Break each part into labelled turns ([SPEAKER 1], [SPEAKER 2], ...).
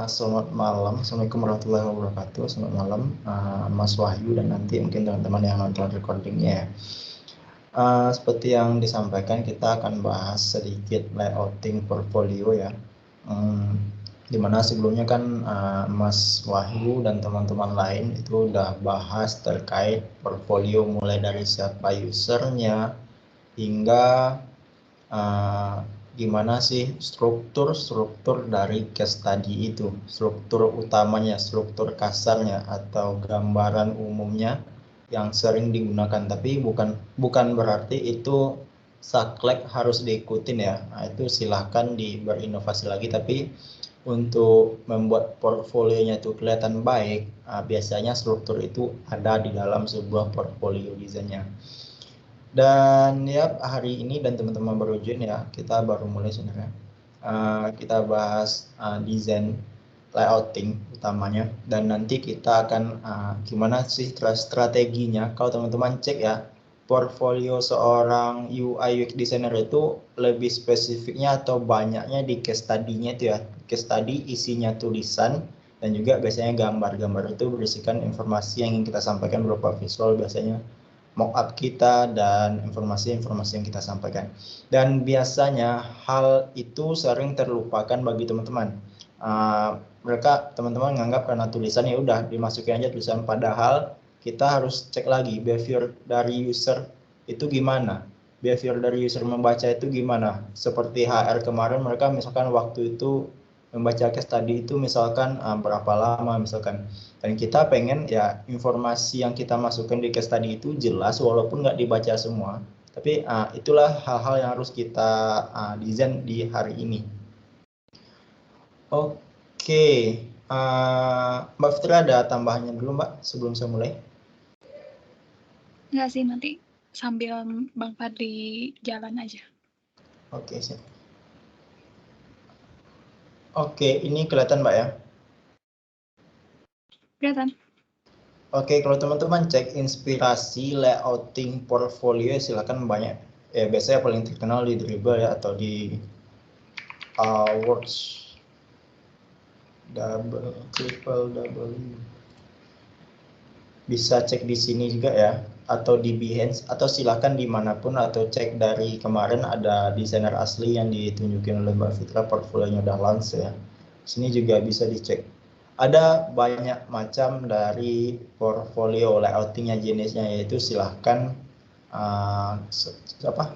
[SPEAKER 1] Selamat malam, Assalamualaikum warahmatullahi wabarakatuh. Selamat malam, Mas Wahyu dan nanti mungkin teman-teman yang nonton recordingnya ya. Seperti yang disampaikan, kita akan bahas sedikit layouting portfolio ya. Dimana sebelumnya kan Mas Wahyu dan teman-teman lain itu udah bahas terkait portfolio mulai dari siapa usernya hingga gimana sih struktur dari case study itu, struktur utamanya, struktur kasarnya atau gambaran umumnya yang sering digunakan. Tapi bukan berarti itu saklek harus diikutin ya. Nah, itu silahkan berinovasi lagi, tapi untuk membuat portfolionya itu kelihatan baik, biasanya struktur itu ada di dalam sebuah portfolio desainnya. Dan ya hari ini dan teman-teman baru join ya, kita baru mulai sebenarnya. Kita bahas desain layouting utamanya, dan nanti kita akan gimana sih strateginya. Kalau teman-teman cek ya, portfolio seorang UI UX designer itu lebih spesifiknya atau banyaknya di case study-nya itu ya. Case study isinya tulisan dan juga biasanya gambar-gambar itu berisikan informasi yang ingin kita sampaikan berupa visual, biasanya mockup kita dan informasi-informasi yang kita sampaikan. Dan biasanya hal itu sering terlupakan bagi teman-teman. Teman-teman menganggap karena tulisan ya udah dimasukin aja tulisan, padahal kita harus cek lagi behavior dari user itu gimana. Behavior dari user membaca itu gimana. Seperti HR kemarin, mereka misalkan waktu itu membaca case tadi itu misalkan berapa lama misalkan. Dan kita pengen ya informasi yang kita masukkan di case tadi itu jelas walaupun nggak dibaca semua. Tapi itulah hal-hal yang harus kita desain di hari ini. Oke, Mbak Fitri ada tambahannya dulu Mbak sebelum saya mulai?
[SPEAKER 2] Enggak sih, nanti sambil Bang Fadli jalan aja.
[SPEAKER 1] Oke, siap. Oke, ini kelihatan Mbak ya?
[SPEAKER 2] Kelihatan.
[SPEAKER 1] Oke, kalau teman-teman cek inspirasi layouting portfolio, silakan banyak. Ya, biasanya paling terkenal di Dribbble ya, atau di Words triple W. Bisa cek di sini juga ya, atau di Behance, atau silakan dimanapun, atau cek dari kemarin ada desainer asli yang ditunjukin oleh Mbak Fitra, portfolionya udah launch ya. Sini juga bisa dicek. Ada banyak macam dari portfolio layoutingnya, jenisnya, yaitu silahkan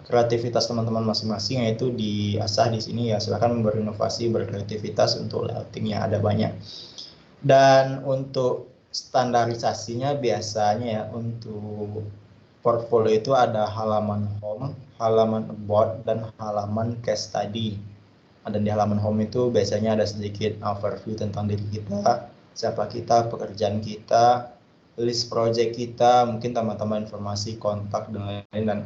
[SPEAKER 1] kreativitas teman-teman masing-masing yaitu diasah di sini ya. Silahkan berinovasi, berkreativitas untuk layoutingnya, ada banyak. Dan untuk standarisasinya biasanya ya, untuk portfolio itu ada halaman home, halaman about, dan halaman case study. Dan di halaman home itu biasanya ada sedikit overview tentang diri kita, siapa kita, pekerjaan kita, list project kita, mungkin teman-teman informasi kontak dan lain-lain. Dan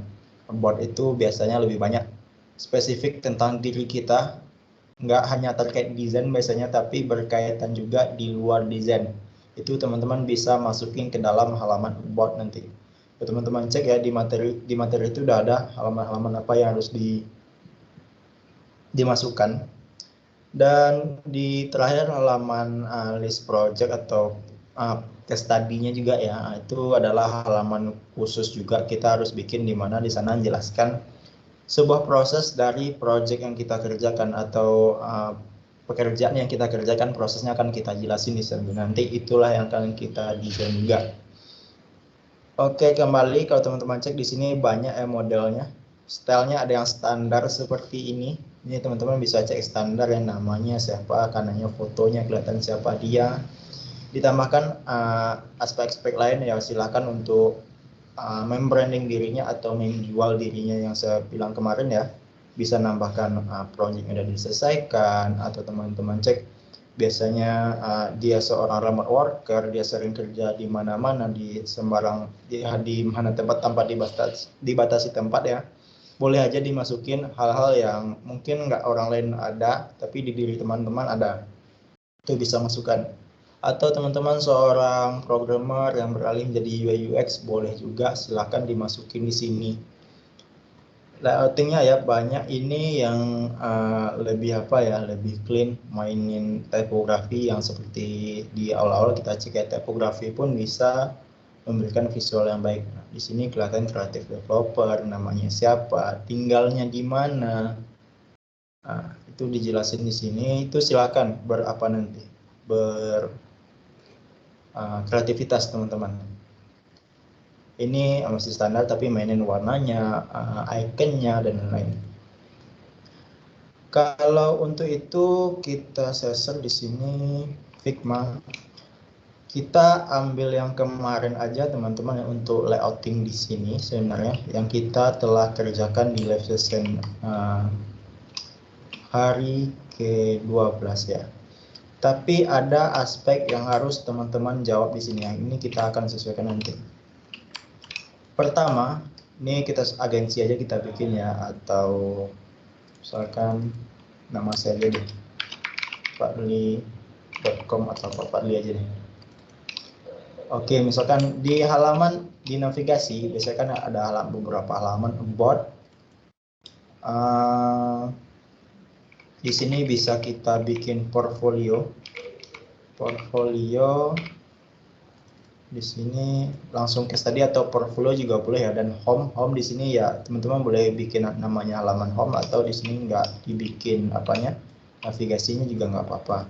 [SPEAKER 1] about itu biasanya lebih banyak spesifik tentang diri kita, nggak hanya terkait desain biasanya, tapi berkaitan juga di luar desain. Itu teman-teman bisa masukin ke dalam halaman about nanti. Teman-teman cek ya, di materi itu udah ada halaman-halaman apa yang harus dimasukkan. Dan di terakhir halaman list project atau case study-nya juga ya, itu adalah halaman khusus juga kita harus bikin, di mana di sana menjelaskan sebuah proses dari project yang kita kerjakan atau pekerjaan yang kita kerjakan, prosesnya akan kita jelasin di sana. Nanti itulah yang akan kita desain juga. Oke, kembali kalau teman-teman cek di sini banyak modelnya. Stylenya ada yang standar seperti ini. Ini teman-teman bisa cek standar yang namanya siapa, kanannya fotonya kelihatan siapa dia. Ditambahkan aspek-aspek lain ya, silakan untuk membranding dirinya atau menjual dirinya yang saya bilang kemarin ya. Bisa nambahkan project yang sudah diselesaikan, atau teman-teman cek biasanya dia seorang remote worker, dia sering kerja di mana-mana, di sembarang, di mana tempat tanpa dibatasi tempat ya. Boleh aja dimasukin hal-hal yang mungkin nggak orang lain ada, tapi di diri teman-teman ada. Itu bisa masukkan. Atau teman-teman seorang programmer yang beralih menjadi UI UX, boleh juga, silahkan dimasukin di sini. layoutingnya ya banyak ini yang lebih apa ya, lebih clean, mainin typography yang seperti di awal-awal kita cek ya, typography pun bisa memberikan visual yang baik. Nah, di sini kelihatan kreatif developer, namanya siapa, tinggalnya di mana. Nah, itu dijelasin di sini. Itu silakan berapa nanti kreativitas teman-teman. Ini masih standar tapi mainin warnanya, iconnya dan lain-lain. Kalau untuk itu kita sesar di sini Figma. Kita ambil yang kemarin aja teman-teman untuk layouting di sini sebenarnya yang kita telah kerjakan di live session hari ke-12 ya. Tapi ada aspek yang harus teman-teman jawab di sini. Yang ini kita akan sesuaikan nanti. Pertama, ini kita agensi aja kita bikin ya, atau misalkan nama saya aja deh, pakli.com atau Pak Pakli aja deh. Oke, misalkan di halaman di navigasi, biasanya kan ada beberapa halaman about. Di sini bisa kita bikin portfolio. Di sini langsung case study atau portfolio juga boleh ya, dan home di sini ya teman-teman boleh bikin namanya halaman home atau di sini nggak dibikin apanya, navigasinya juga nggak apa-apa.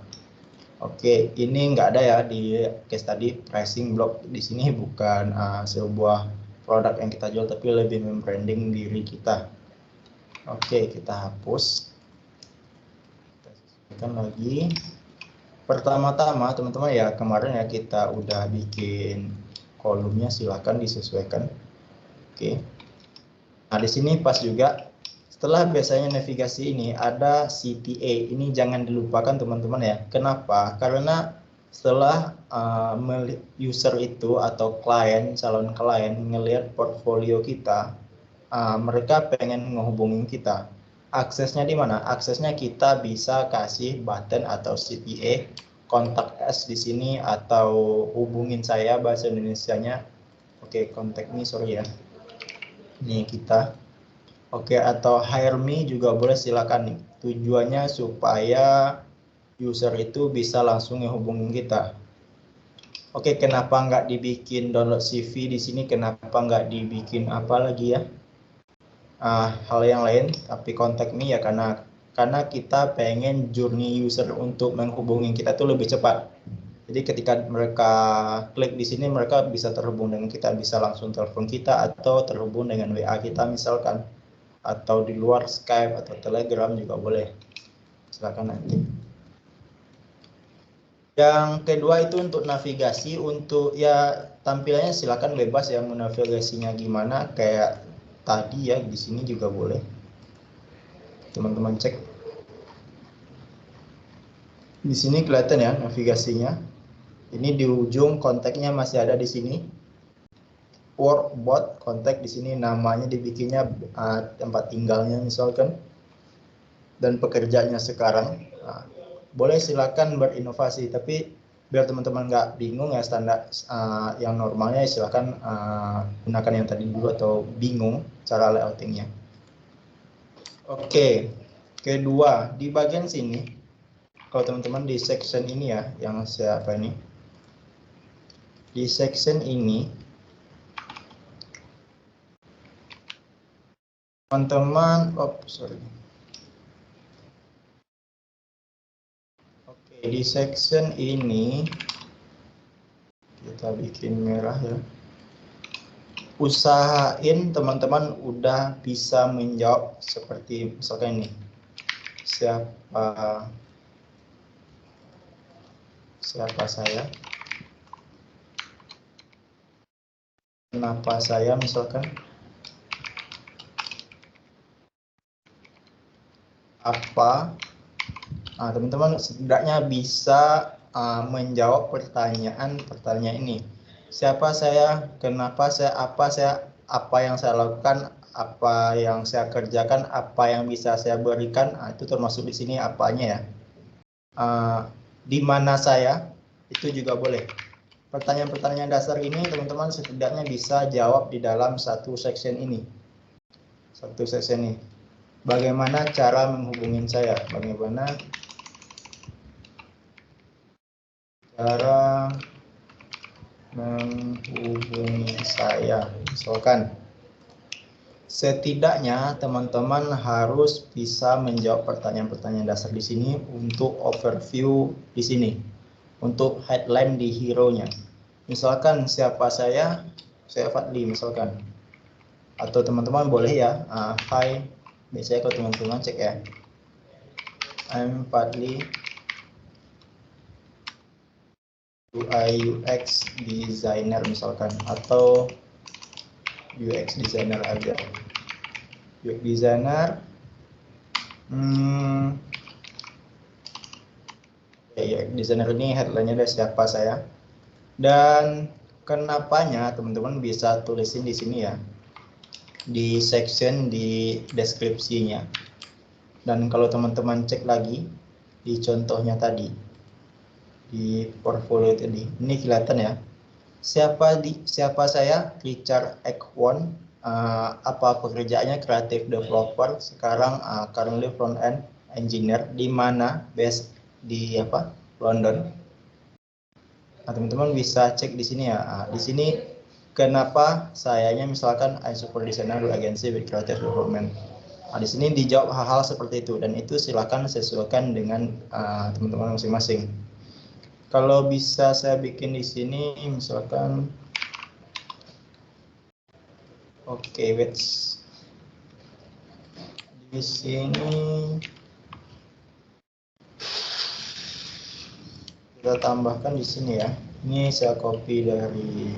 [SPEAKER 1] Oke, ini nggak ada ya di case study pricing blog. Di sini bukan sebuah produk yang kita jual tapi lebih membranding diri kita. Oke, kita hapus. Kita sesuaikan lagi. Pertama-tama teman-teman ya, kemarin ya kita udah bikin kolomnya, silahkan disesuaikan. Oke. Nah, di sini pas juga setelah biasanya navigasi ini ada CTA. Ini jangan dilupakan teman-teman ya. Kenapa? Karena setelah user itu atau calon klien ngelihat portfolio kita, mereka pengen menghubungi kita. Aksesnya di mana? Aksesnya kita bisa kasih button atau CTA, kontak us di sini atau hubungin saya bahasa Indonesianya. Oke, contact me, sorry ya. Ini kita. Oke, atau hire me juga boleh, silakan nih. Tujuannya supaya user itu bisa langsung hubungin kita. Oke, kenapa nggak dibikin download CV di sini? Kenapa nggak dibikin apa lagi ya? Hal yang lain, tapi contact me ya karena kita pengen journey user untuk menghubungi kita tuh lebih cepat. Jadi ketika mereka klik di sini, mereka bisa terhubung dengan kita, bisa langsung telepon kita atau terhubung dengan WA kita misalkan, atau di luar Skype atau Telegram juga boleh. Silakan nanti. Yang kedua itu untuk navigasi, untuk ya tampilannya silakan bebas ya, mau navigasinya gimana kayak tadi ya, di sini juga boleh. Teman-teman cek. Di sini kelihatan ya navigasinya. Ini di ujung kontaknya masih ada di sini. Workbot kontak di sini, namanya dibikinnya tempat tinggalnya misalkan dan pekerjaannya sekarang. Boleh silakan berinovasi, tapi biar teman-teman nggak bingung ya, standar yang normalnya silakan gunakan yang tadi dulu atau bingung cara layoutingnya. Oke, kedua di bagian sini, kalau teman-teman di section ini ya, yang siapa ini, di section ini teman-teman, di section ini kita bikin merah ya. Usahain teman-teman udah bisa menjawab seperti misalkan ini. Siapa saya? Kenapa saya misalkan? Apa? Teman-teman setidaknya bisa menjawab pertanyaan ini. Siapa saya, kenapa saya, apa yang saya lakukan, apa yang saya kerjakan, apa yang bisa saya berikan, itu termasuk di sini apanya ya. Di mana saya, itu juga boleh. Pertanyaan-pertanyaan dasar ini teman-teman setidaknya bisa jawab di dalam satu section ini. satu sesi ini. Bagaimana cara menghubungin saya? Bagaimana cara menghubungi saya? Misalkan, setidaknya teman-teman harus bisa menjawab pertanyaan-pertanyaan dasar di sini untuk overview di sini, untuk headline di hero-nya. Misalkan siapa saya Fadli misalkan. Atau teman-teman boleh ya, hi, biasanya kalau teman-teman cek ya, I'm Fadli, UI UX designer misalkan, atau UX designer aja. UX designer, UX designer ini headline-nya ada siapa saya. Dan kenapanya teman-teman bisa tulisin di sini ya, di section di deskripsinya. Dan kalau teman-teman cek lagi di contohnya tadi, di portfolio tadi, ini kelihatan ya. Siapa saya? Richard Ekwon. Apa pekerjaannya? Creative developer. Sekarang currently front end engineer. Di mana? Based di London. Nah, teman-teman bisa cek di sini ya. Di sini kenapa sayanya misalkan I super designer agency with creative development. Di sini dijawab hal-hal seperti itu, dan itu silakan sesuaikan dengan teman-teman masing-masing. Kalau bisa saya bikin di sini misalkan, oke, wait. Di sini kita tambahkan di sini ya. Ini saya copy dari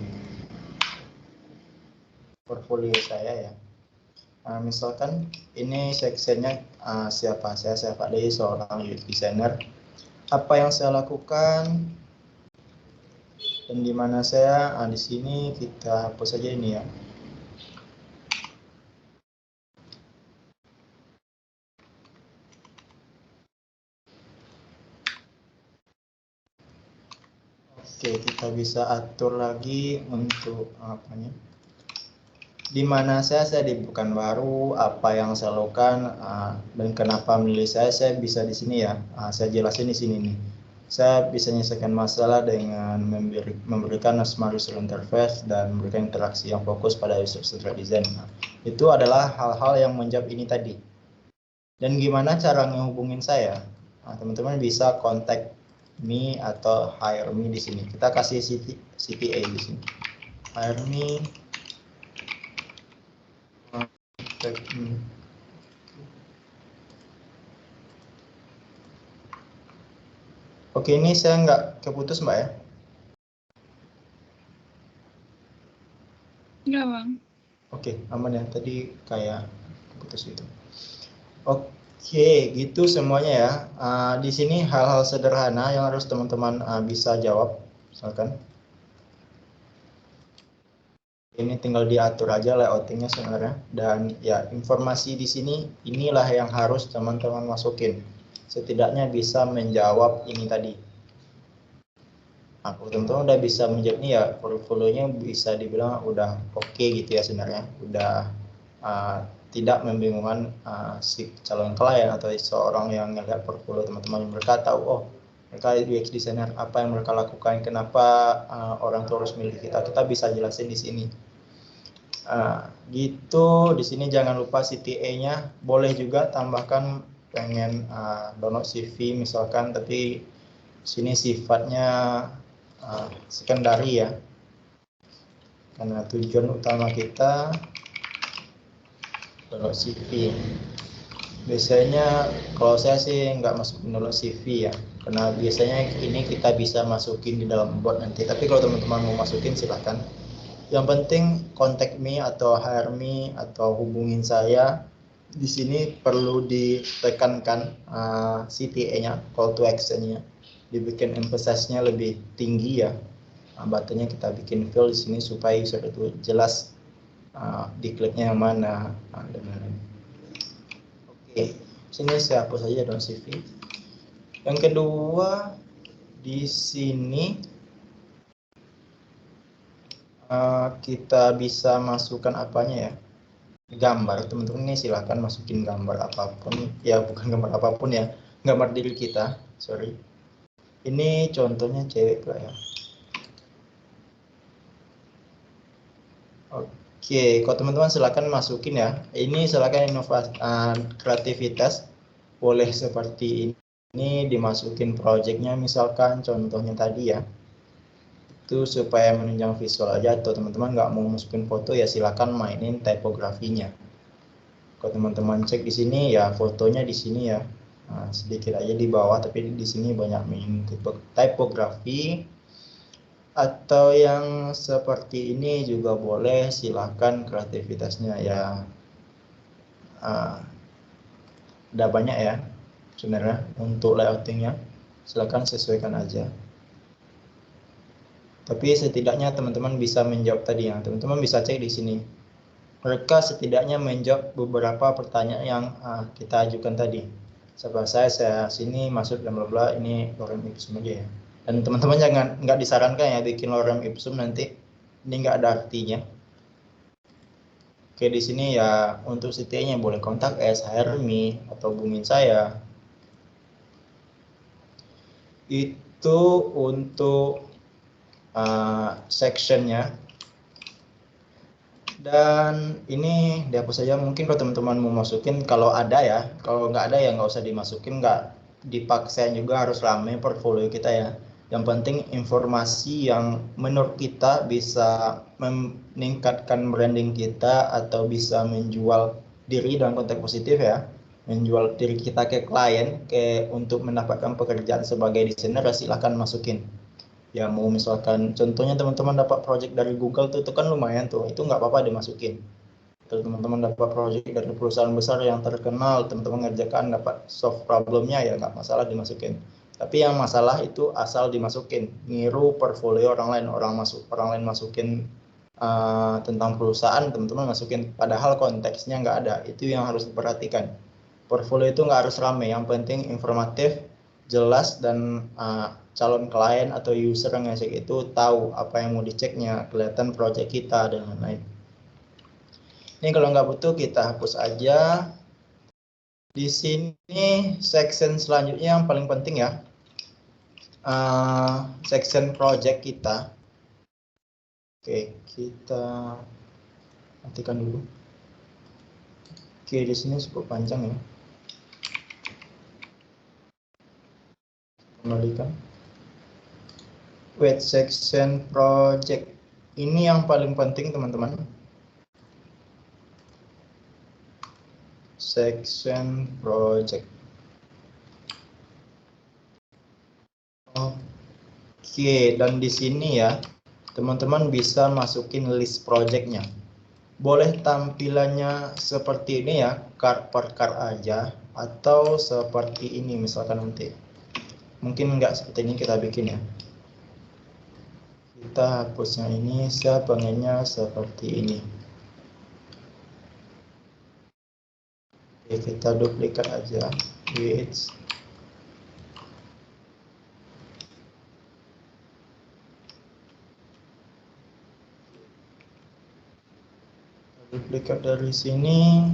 [SPEAKER 1] portfolio saya ya. Misalkan ini sectionnya siapa saya Fadli, seorang UX designer. Apa yang saya lakukan dan di mana saya? Di sini kita hapus saja ini ya. Oke, kita bisa atur lagi untuk apanya. Di mana saya di bukan baru, apa yang saya lakukan dan kenapa memilih saya bisa di sini ya. Saya jelasin di sini nih. Saya bisa menyelesaikan masalah dengan memberikan smart user interface dan memberikan interaksi yang fokus pada user-centered design. Itu adalah hal-hal yang menjawab ini tadi. Dan gimana cara menghubungin saya? Teman-teman bisa kontak me atau hire me di sini. Kita kasih CTA di sini. Hire me. Oke, ini saya nggak keputus Mbak ya?
[SPEAKER 2] Enggak, Bang.
[SPEAKER 1] Oke, aman ya. Tadi kayak keputus gitu. Oke, gitu semuanya ya. Di sini hal-hal sederhana yang harus teman-teman bisa jawab. Misalkan ini tinggal diatur aja layoutingnya sebenarnya. Dan ya, informasi di sini inilah yang harus teman-teman masukin. Setidaknya bisa menjawab ini tadi. Kalau teman-teman udah bisa menjawab ini ya, portfolionya bisa dibilang udah oke gitu ya sebenarnya. Udah tidak membingungkan si calon klien atau seorang yang ngelihat portfolio teman-teman. Mereka tahu, oh mereka UX designer, apa yang mereka lakukan, kenapa orang tuh harus milih kita. Kita bisa jelasin di sini. Gitu. Di sini jangan lupa CTA-nya. Boleh juga tambahkan pengen download CV misalkan, tapi sini sifatnya sekundari ya, karena tujuan utama kita download CV. Biasanya kalau saya sih nggak masukin download CV ya, karena biasanya ini kita bisa masukin di dalam bot nanti. Tapi kalau teman-teman mau masukin silahkan. Yang penting contact me atau hire me atau hubungin saya. Di sini perlu ditekankan CTA-nya, call to action-nya, dibikin emphasize-nya lebih tinggi ya. Buttonnya kita bikin fill di sini supaya user itu jelas dikliknya yang mana dan lain-lain. Oke, sini saya hapus saja dalam CV. Yang kedua di sini kita bisa masukkan apanya ya? gambar, teman-teman ini silahkan masukin gambar apapun, ya bukan gambar apapun ya, gambar diri kita, sorry. Ini contohnya cewek lah ya. Oke, kalau teman-teman silakan masukin ya. Ini silakan inovasi, kreativitas, boleh seperti ini dimasukin projectnya, misalkan contohnya tadi ya. Itu supaya menunjang visual aja, atau teman-teman nggak mau masukin foto ya silakan mainin tipografinya. Kalau teman-teman cek di sini ya fotonya di sini ya. Nah, sedikit aja di bawah, tapi di sini banyak main tipografi. Atau yang seperti ini juga boleh, silahkan kreativitasnya ya. Ada banyak ya sebenarnya untuk layoutingnya, silahkan sesuaikan aja. Tapi setidaknya teman-teman bisa menjawab tadi yang teman-teman bisa cek di sini. Mereka setidaknya menjawab beberapa pertanyaan yang kita ajukan tadi. Sebelah saya sini masuk dan bla bla, ini lorem ipsum aja ya. Dan teman-teman jangan, nggak disarankan ya bikin lorem ipsum, nanti ini nggak ada artinya. Oke, di sini ya untuk CTA-nya boleh kontak hire me atau hubungin saya. Itu untuk sectionnya. Dan ini dihapus saja, mungkin kalau teman-teman mau masukin, kalau ada ya, kalau nggak ada ya nggak usah dimasukin, nggak dipaksain juga harus rame portfolio kita ya. Yang penting informasi yang menurut kita bisa meningkatkan branding kita atau bisa menjual diri dalam konteks positif ya, menjual diri kita ke klien, untuk mendapatkan pekerjaan sebagai desainer, silahkan masukin. Ya mau misalkan contohnya teman-teman dapat project dari Google tuh, itu kan lumayan tuh, itu nggak apa-apa dimasukin. Terus teman-teman dapat project dari perusahaan besar yang terkenal, teman-teman ngerjakan dapat solve problemnya, ya nggak masalah dimasukin. Tapi yang masalah itu asal dimasukin, niru portfolio orang lain masukin tentang perusahaan, teman-teman masukin padahal konteksnya nggak ada. Itu yang harus diperhatikan. Portfolio itu nggak harus rame, yang penting informatif, jelas, dan calon klien atau user yang ngecek itu tahu apa yang mau diceknya, kelihatan project kita dan lain-lain. Ini kalau nggak butuh kita hapus aja. Di sini section selanjutnya yang paling penting ya, section project kita. Oke, kita matikan dulu. Oke, di sini cukup panjang ya. Kembalikan. Wait, section project ini yang paling penting teman-teman. Section project. Oke, dan di sini ya teman-teman bisa masukin list projectnya. Boleh tampilannya seperti ini ya, card per card aja, atau seperti ini misalkan nanti. Mungkin nggak seperti ini kita bikin ya. Kita hapusnya ini, saya pengennya seperti ini. Oke, kita duplikat aja, width. Duplikat dari sini,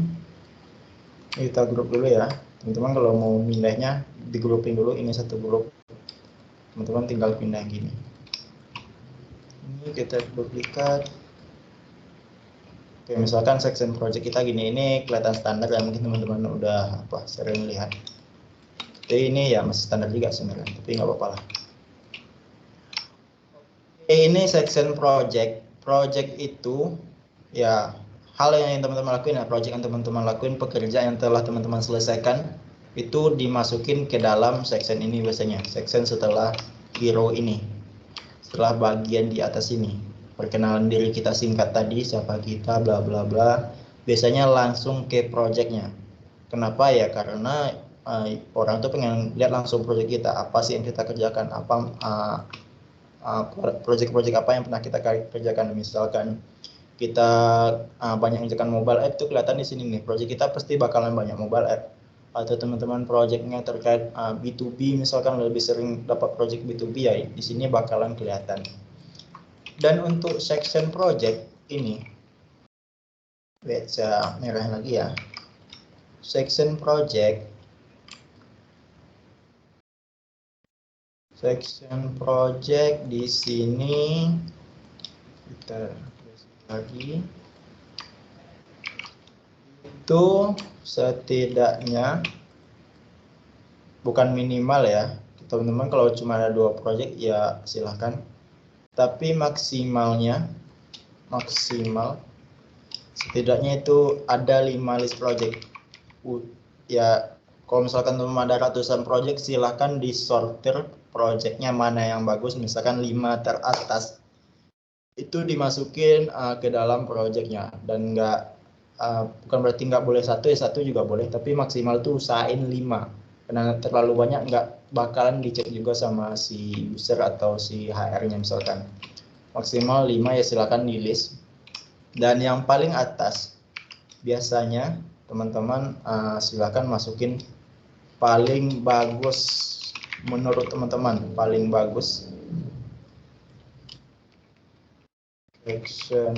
[SPEAKER 1] kita grup dulu ya. Teman-teman kalau mau pindahnya, di grouping dulu, ini satu grup. Teman-teman tinggal pindah gini. Ini kita duplikat. Oke, misalkan section project kita gini, ini kelihatan standar ya, mungkin teman-teman udah sering lihat. Jadi ini ya masih standar juga sebenarnya, tapi nggak apa-apa lah. Ini section project. Project itu ya hal yang teman-teman lakuin ya, project yang teman-teman lakuin, pekerjaan yang telah teman-teman selesaikan, itu dimasukin ke dalam section ini biasanya. Section setelah hero ini, setelah bagian di atas ini. Perkenalan diri kita singkat tadi, siapa kita, bla bla bla. Biasanya langsung ke projectnya. Kenapa ya? Karena orang tuh pengen lihat langsung project kita, apa sih yang kita kerjakan, apa project-project apa yang pernah kita kerjakan. Misalkan kita banyak mengerjakan mobile app, itu kelihatan di sini nih, project kita pasti bakalan banyak mobile app. Atau teman-teman projectnya terkait B2B, misalkan lebih sering dapat project B2B, ya di sini bakalan kelihatan. Dan untuk section project ini baca merah lagi ya. Section project. Section project di sini kita lagi itu setidaknya bukan minimal ya teman-teman, kalau cuma ada 2 project ya silahkan, tapi maksimal setidaknya itu ada 5 list project ya. Kalau misalkan teman ada ratusan project, silahkan disortir projectnya mana yang bagus, misalkan 5 teratas itu dimasukin ke dalam projectnya, dan bukan berarti nggak boleh satu ya, satu juga boleh, tapi maksimal tuh usahain 5, karena terlalu banyak nggak bakalan dicek juga sama si user atau si HR-nya. Misalkan maksimal 5 ya silakan di list. Dan yang paling atas biasanya teman-teman silakan masukin paling bagus menurut teman-teman, paling bagus section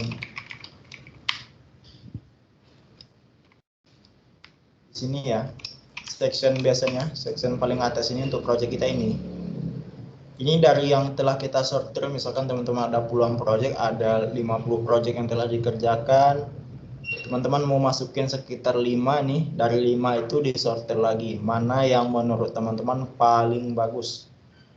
[SPEAKER 1] sini ya. Section biasanya section paling atas ini untuk project kita ini dari yang telah kita sortir. Misalkan teman-teman ada puluhan project, ada 50 project yang telah dikerjakan, teman-teman mau masukin sekitar 5 nih, dari 5 itu disortir lagi mana yang menurut teman-teman paling bagus,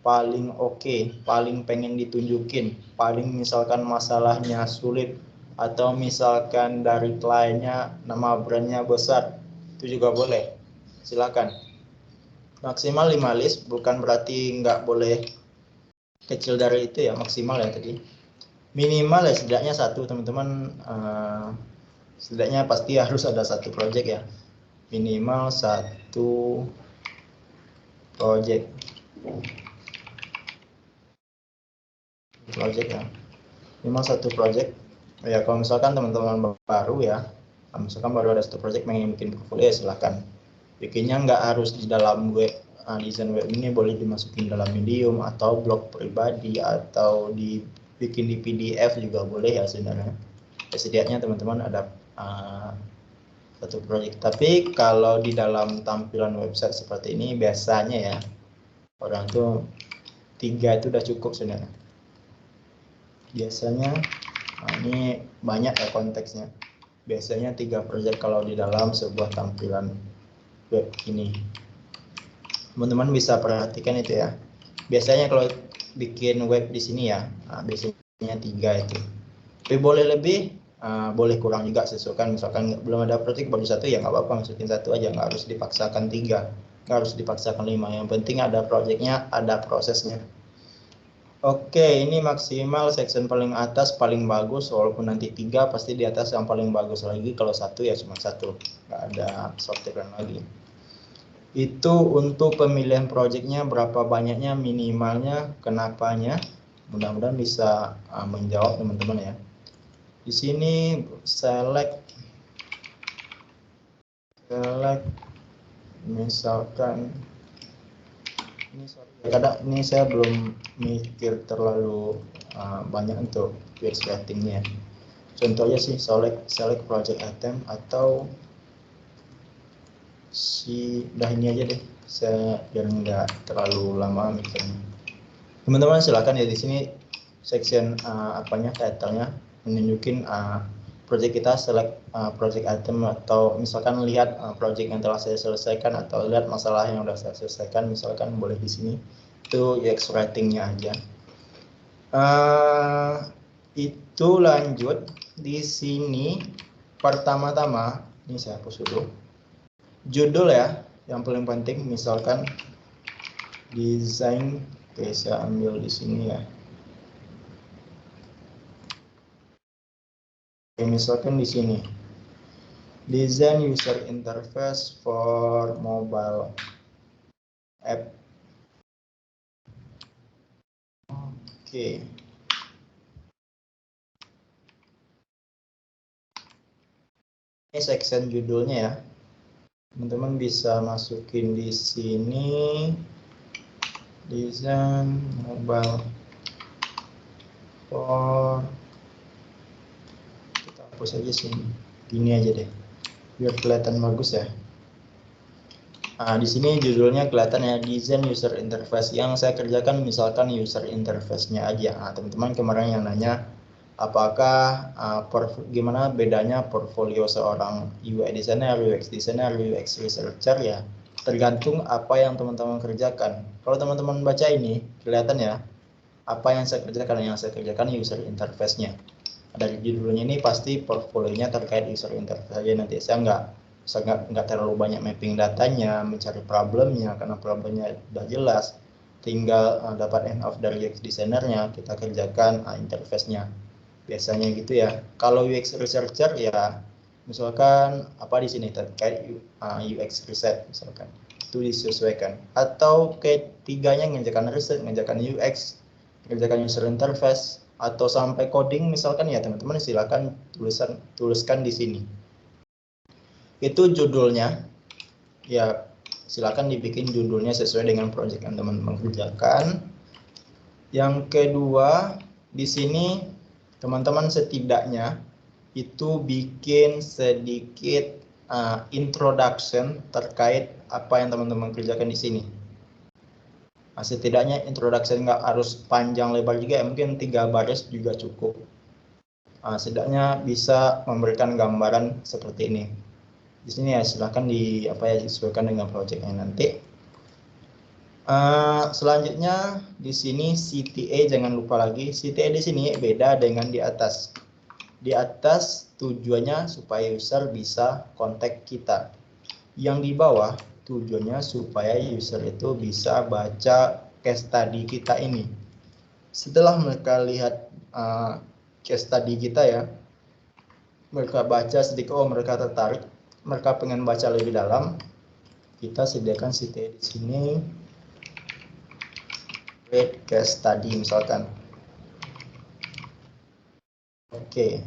[SPEAKER 1] paling oke, paling pengen ditunjukin, paling misalkan masalahnya sulit, atau misalkan dari kliennya nama brandnya besar, itu juga boleh, silakan. Maksimal 5 list, bukan berarti nggak boleh kecil dari itu ya, maksimal ya tadi. Minimal ya setidaknya 1 teman-teman, setidaknya pasti harus ada 1 project ya, minimal 1 project ya, minimal 1 project ya. Kalau misalkan teman-teman baru ya, misalkan baru ada 1 project pengen bikin portfolio ya silahkan bikinnya, nggak harus di dalam web. Desain web ini boleh dimasukin dalam Medium atau blog pribadi, atau dibikin di PDF juga boleh ya sebenarnya. Setidaknya teman-teman ada 1 project. Tapi kalau di dalam tampilan website seperti ini biasanya ya orang tuh 3 itu udah cukup sebenarnya. Biasanya ini banyak ya konteksnya. Biasanya 3 project kalau di dalam sebuah tampilan web ini. Teman-teman bisa perhatikan itu ya. Biasanya kalau bikin web di sini ya, biasanya 3 itu. Tapi boleh lebih, boleh kurang juga, sesuaikan. Misalkan belum ada project baru 1 ya nggak apa-apa, masukin 1 aja, nggak harus dipaksakan 3, nggak harus dipaksakan 5. Yang penting ada projectnya, ada prosesnya. Oke, ini maksimal section paling atas paling bagus, walaupun nanti 3 pasti di atas yang paling bagus lagi. Kalau 1 ya cuma 1, nggak ada sortiran lagi. Itu untuk pemilihan projectnya, berapa banyaknya, minimalnya, kenapanya. Mudah-mudahan bisa menjawab teman-teman ya. Di sini select misalkan ini saya belum mikir terlalu banyak untuk page ratingnya. Contohnya sih select project item, atau udah ini aja deh, saya biar nggak terlalu lama mikirnya. Teman-teman silakan ya, di sini section title-nya menunjukin project kita, select project item, atau misalkan lihat project yang telah saya selesaikan, atau lihat masalah yang sudah saya selesaikan, misalkan boleh di sini. Itu UX ratingnya aja. Itu lanjut di sini. Pertama-tama ini saya hapus dulu. Judul ya, yang paling penting. Misalkan desain, oke saya ambil di sini ya. Oke, misalkan di sini design user interface for mobile app. Oke. Ini section judulnya ya. Teman-teman bisa masukin di sini design mobile for, kita hapus aja sini. Ini aja deh, biar kelihatan bagus ya. Nah, di sini judulnya kelihatan ya, design user interface. Yang saya kerjakan misalkan user interface-nya aja. Nah, teman-teman kemarin yang nanya, apakah gimana bedanya portfolio seorang UI designer, UX designer, UX researcher ya? Tergantung apa yang teman-teman kerjakan. Kalau teman-teman baca ini, kelihatan ya, apa yang saya kerjakan. Yang saya kerjakan user interface-nya. Dari judulnya ini pasti portfolionya terkait user interface aja. Nanti saya nggak terlalu banyak mapping datanya, mencari problemnya, karena problemnya sudah jelas, tinggal dapat end of dari UX designernya, kita kerjakan interface-nya, biasanya gitu ya. Kalau UX researcher ya misalkan apa di sini terkait UX research misalkan, itu disesuaikan, atau ketiganya mengerjakan riset, mengerjakan UX, mengerjakan user interface, atau sampai coding misalkan ya teman-teman silakan tuliskan di sini. Itu judulnya ya, silakan dibikin judulnya sesuai dengan project yang teman-teman kerjakan. Yang kedua, di sini teman-teman setidaknya itu bikin sedikit introduction terkait apa yang teman-teman kerjakan di sini. Nah, setidaknya introduction nggak harus panjang lebar juga ya, mungkin 3 baris juga cukup. Setidaknya bisa memberikan gambaran seperti ini. Di sini ya silahkan disesuaikan dengan projectnya nanti. Selanjutnya di sini CTA, jangan lupa lagi CTA di sini beda dengan di atas. Di atas tujuannya supaya user bisa kontak kita. Yang di bawah tujuannya supaya user itu bisa baca case study kita ini. Setelah mereka lihat case study kita ya, mereka baca sedikit, oh mereka tertarik, mereka pengen baca lebih dalam, kita sediakan CTA di sini, read case study misalkan. Oke,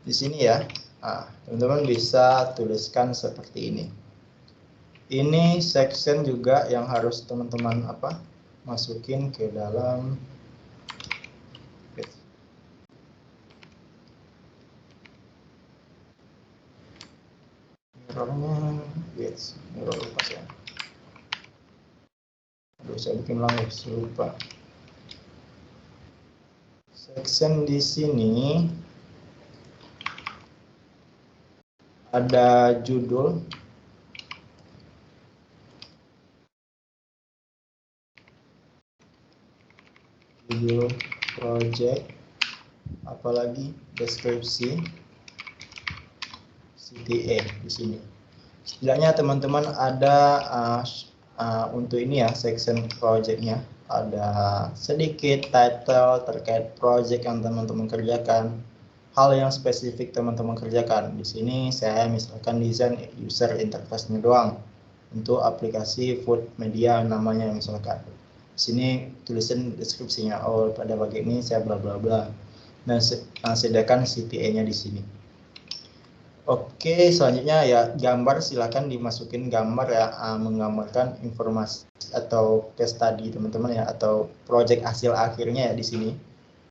[SPEAKER 1] di sini ya, teman-teman bisa tuliskan seperti ini. Ini section juga yang harus teman-teman masukin ke dalam mirrornya, mirror lepas ya. Aduh, saya bikin lagi, lupa. Section di sini ada judul, project, apalagi deskripsi, CTA di sini. Setidaknya teman-teman ada untuk ini ya, section projectnya ada sedikit title terkait project yang teman-teman kerjakan, hal yang spesifik teman-teman kerjakan. Di sini saya misalkan desain user interface-nya doang untuk aplikasi food media namanya misalkan. Di sini tulisan deskripsinya, oh pada bagian ini saya bla bla bla. Nah, sediakan CTA-nya di sini. Oke, selanjutnya ya gambar, silakan dimasukin gambar ya, menggambarkan informasi atau case study teman-teman ya, atau project hasil akhirnya ya di sini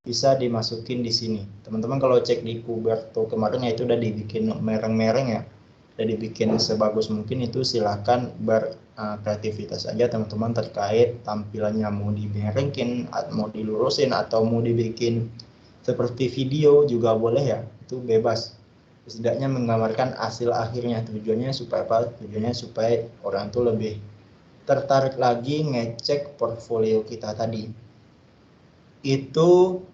[SPEAKER 1] bisa dimasukin di sini. Teman-teman kalau cek di Kuberto kemarin ya itu udah dibikin mereng-mereng ya, udah dibikin sebagus mungkin. Itu silakan berkreativitas aja teman-teman terkait tampilannya, mau dimerengkin, mau dilurusin, atau mau dibikin seperti video juga boleh ya, itu bebas. Setidaknya menggambarkan hasil akhirnya. Tujuannya supaya apa? Tujuannya supaya orang itu lebih tertarik lagi ngecek portfolio kita tadi. Itu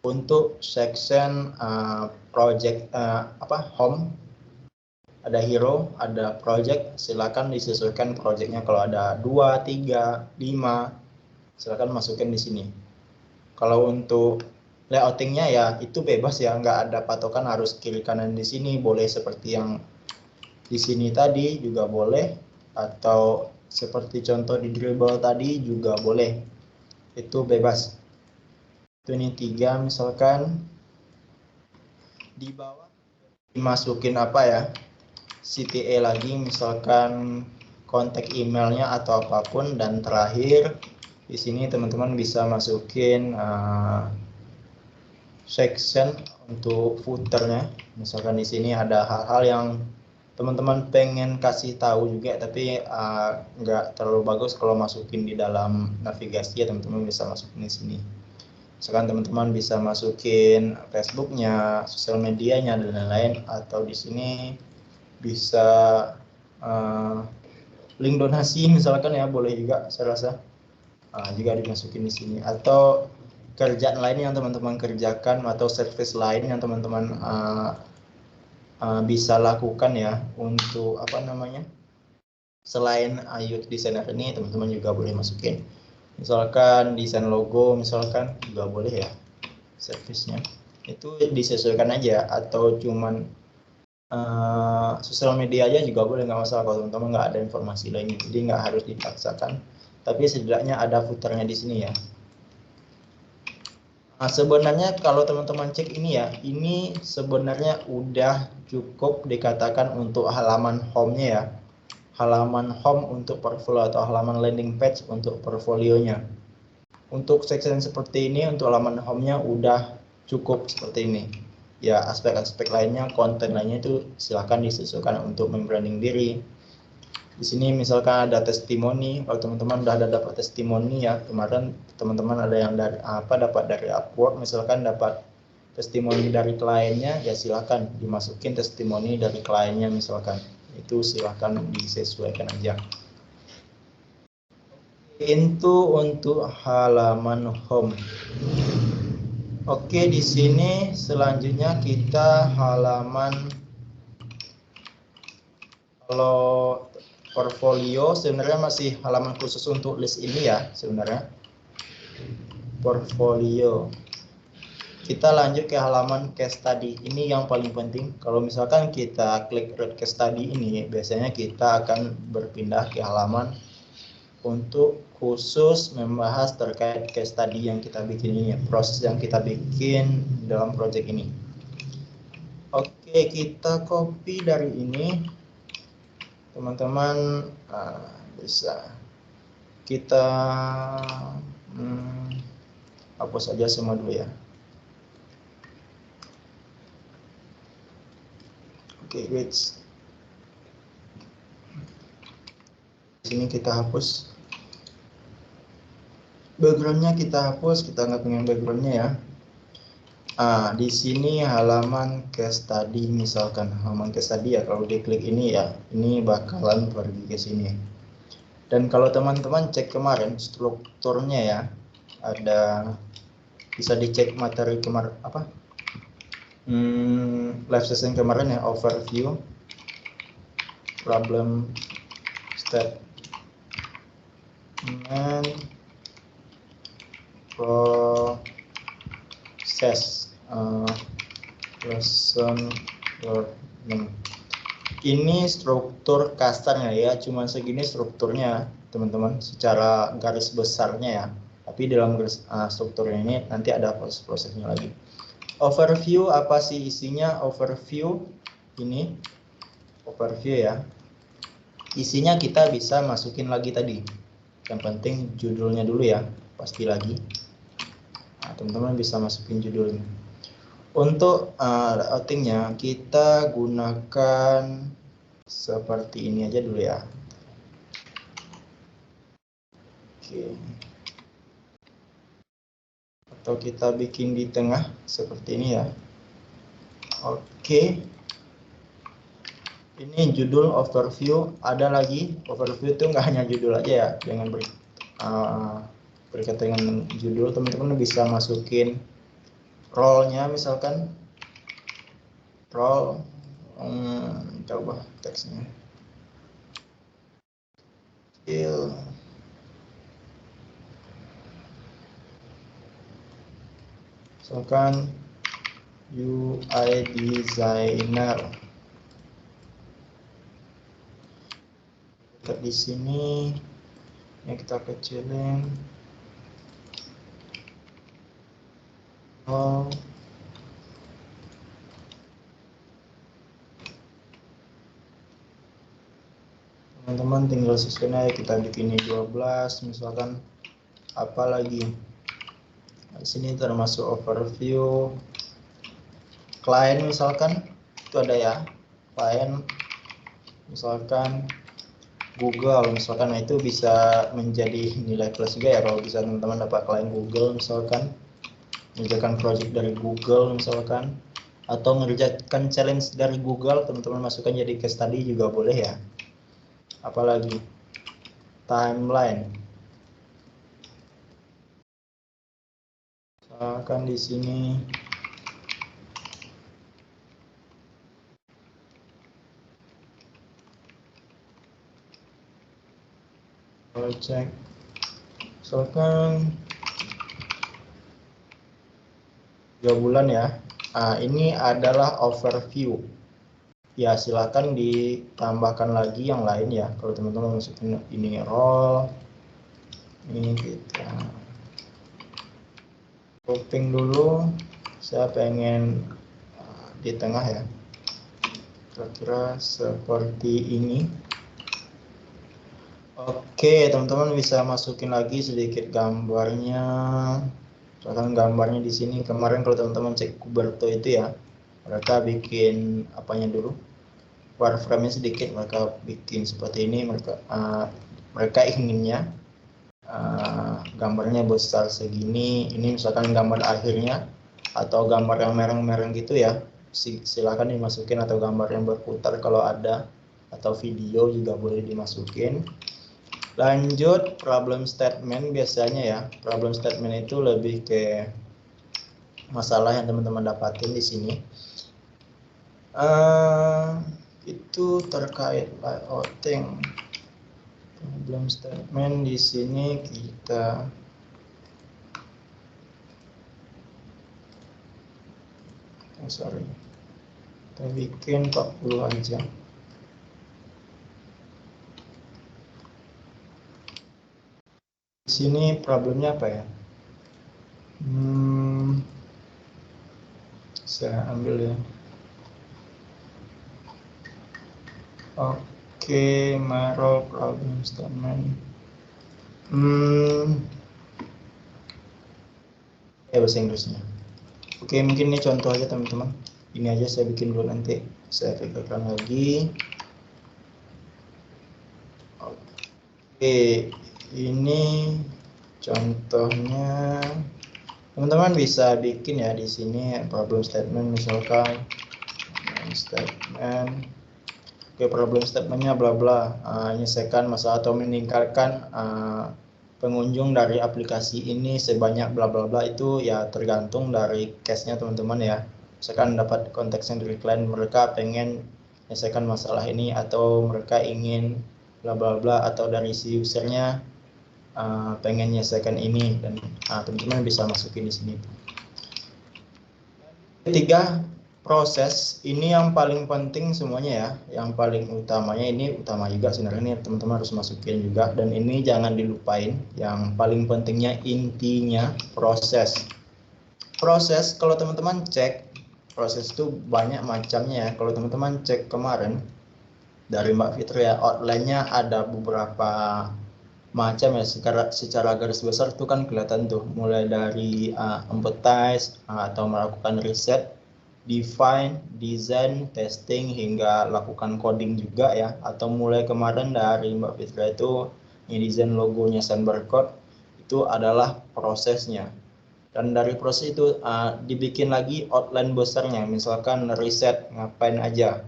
[SPEAKER 1] untuk section project home. Ada hero, ada project, silakan disesuaikan projectnya. Kalau ada 2, 3, 5, silakan masukin di sini. Kalau untuk layoutingnya ya itu bebas ya, nggak ada patokan harus kiri kanan di sini, boleh seperti yang di sini tadi juga boleh, atau seperti contoh di dribble tadi juga boleh, itu bebas. Itu ini 3 misalkan. Di bawah dimasukin apa ya, CTA lagi misalkan kontak emailnya atau apapun. Dan terakhir di sini teman-teman bisa masukin section untuk footernya, misalkan di sini ada hal-hal yang teman-teman pengen kasih tahu juga, tapi nggak terlalu bagus kalau masukin di dalam navigasi ya, teman-teman bisa masukin di sini. Misalkan teman-teman bisa masukin Facebooknya, sosial medianya dan lain-lain, atau di sini bisa link donasi misalkan ya, boleh juga saya rasa juga dimasukin di sini, atau kerjaan lain yang teman-teman kerjakan atau service lain yang teman-teman bisa lakukan ya untuk apa namanya, selain youth designer ini, teman-teman juga boleh masukin. Misalkan desain logo misalkan juga boleh ya, servisnya itu disesuaikan aja, atau cuman sosial media aja juga boleh, nggak masalah kalau teman-teman nggak ada informasi lainnya, jadi nggak harus dipaksakan, tapi setidaknya ada footernya di sini ya. Nah, sebenarnya kalau teman-teman cek ini ya, ini sebenarnya udah cukup dikatakan untuk halaman home-nya ya, halaman home untuk portfolio atau halaman landing page untuk portfolionya. Untuk section seperti ini, untuk halaman home-nya udah cukup seperti ini. Ya, aspek-aspek lainnya, konten lainnya itu silakan disesuaikan untuk membranding diri. Di sini misalkan ada testimoni, kalau teman-teman udah ada dapat testimoni ya, kemarin teman-teman ada yang dari dapat dari Upwork, misalkan dapat testimoni dari kliennya, ya silakan dimasukin testimoni dari kliennya misalkan. Itu silakan disesuaikan aja. Itu untuk halaman home. Oke, di sini selanjutnya kita halaman, kalau portfolio sebenarnya masih halaman khusus untuk list ini ya sebenarnya. Portfolio. Kita lanjut ke halaman case study. Ini yang paling penting. Kalau misalkan kita klik read case study ini, biasanya kita akan berpindah ke halaman untuk khusus membahas terkait case study yang kita bikin ini, proses yang kita bikin dalam project ini. Oke, kita copy dari ini, teman-teman bisa kita hapus aja semua dulu ya. Oke, wait. Di sini kita hapus. Backgroundnya kita hapus, kita nggak pengen backgroundnya ya. Di sini halaman case study misalkan, halaman case study ya, kalau diklik ini ya, ini bakalan pergi ke sini. Dan kalau teman-teman cek kemarin strukturnya ya, ada bisa dicek materi kemarin live session kemarin ya, overview, problem statement, proses, lesson learning. Ini struktur kasarnya ya, cuma segini strukturnya teman-teman, secara garis besarnya ya. Tapi dalam garis strukturnya ini nanti ada proses-prosesnya lagi. Overview, apa sih isinya overview ini? Overview ya. Isinya kita bisa masukin lagi tadi. Yang penting judulnya dulu ya, pasti lagi. Teman-teman bisa masukin judulnya. Untuk routingnya kita gunakan seperti ini aja dulu ya. Oke. Atau kita bikin di tengah seperti ini ya. Oke. Ini judul overview. Ada lagi overview itu nggak hanya judul aja ya. Dengan berkaitan dengan judul, teman-teman bisa masukin role-nya misalkan. Role, coba teksnya. Misalkan UI designer. Kita di sini yang kita kecilin. Teman-teman tinggal sesuaikan aja, kita bikin ini 12 misalkan, apa lagi. Di sini termasuk overview, klien misalkan itu ada ya, klien misalkan Google misalkan. Nah, itu bisa menjadi nilai plus juga ya kalau bisa teman-teman dapat klien Google misalkan, mengerjakan project dari Google misalkan, atau mengerjakan challenge dari Google, teman-teman masukkan jadi case study juga boleh ya. Apalagi timeline, misalkan di sini project misalkan 3 bulan ya. Nah, ini adalah overview. Ya, silakan ditambahkan lagi yang lain ya. Kalau teman-teman masukin ini role, ini kita grouping dulu. Saya pengen di tengah ya. Kira-kira seperti ini. Oke, teman-teman bisa masukin lagi sedikit gambarnya. Misalkan gambarnya di sini kemarin kalau teman-teman cek Kuberto itu ya, mereka bikin apanya dulu, wireframe-nya sedikit, mereka bikin seperti ini. Mereka inginnya gambarnya besar segini. Ini misalkan gambar akhirnya atau gambar yang mereng-mereng gitu ya, silakan dimasukin, atau gambar yang berputar kalau ada, atau video juga boleh dimasukin. Lanjut problem statement. Biasanya ya problem statement itu lebih ke masalah yang teman-teman dapatin di sini. Itu terkait layouting. Problem statement di sini kita kita bikin 40 aja. Di sini problemnya apa ya? Saya ambil ya. Oke, Maro problem statement. Ya, bahasa Inggrisnya. Oke, mungkin ini contoh aja teman-teman. Ini aja saya bikin dulu, nanti saya pikirkan lagi. Oke, ini contohnya. Teman-teman bisa bikin ya di sini problem statement misalkan statement. Oke, problem statementnya bla bla, menyelesaikan masalah atau meningkatkan pengunjung dari aplikasi ini sebanyak bla bla bla. Itu ya tergantung dari case-nya teman-teman ya. Misalkan dapat konteksnya dari klien, mereka pengen menyelesaikan masalah ini, atau mereka ingin bla bla bla, atau dari si usernya pengen menyelesaikan ini, dan teman-teman bisa masukin di sini. Ketiga, proses. Ini yang paling penting semuanya ya. Yang paling utamanya, ini utama juga sebenarnya, ini teman-teman harus masukin juga, dan ini jangan dilupain. Yang paling pentingnya intinya proses. Proses, kalau teman-teman cek, proses itu banyak macamnya ya. Kalau teman-teman cek kemarin dari Mbak Fitri ya, outline-nya ada beberapa macam ya. Secara garis besar itu kan kelihatan tuh, mulai dari empathize atau melakukan riset, define, design, testing, hingga lakukan coding juga ya. Atau mulai kemarin dari Mbak Fitra itu ngedesain logonya Sunbird, itu adalah prosesnya. Dan dari proses itu dibikin lagi outline besarnya, misalkan riset ngapain aja.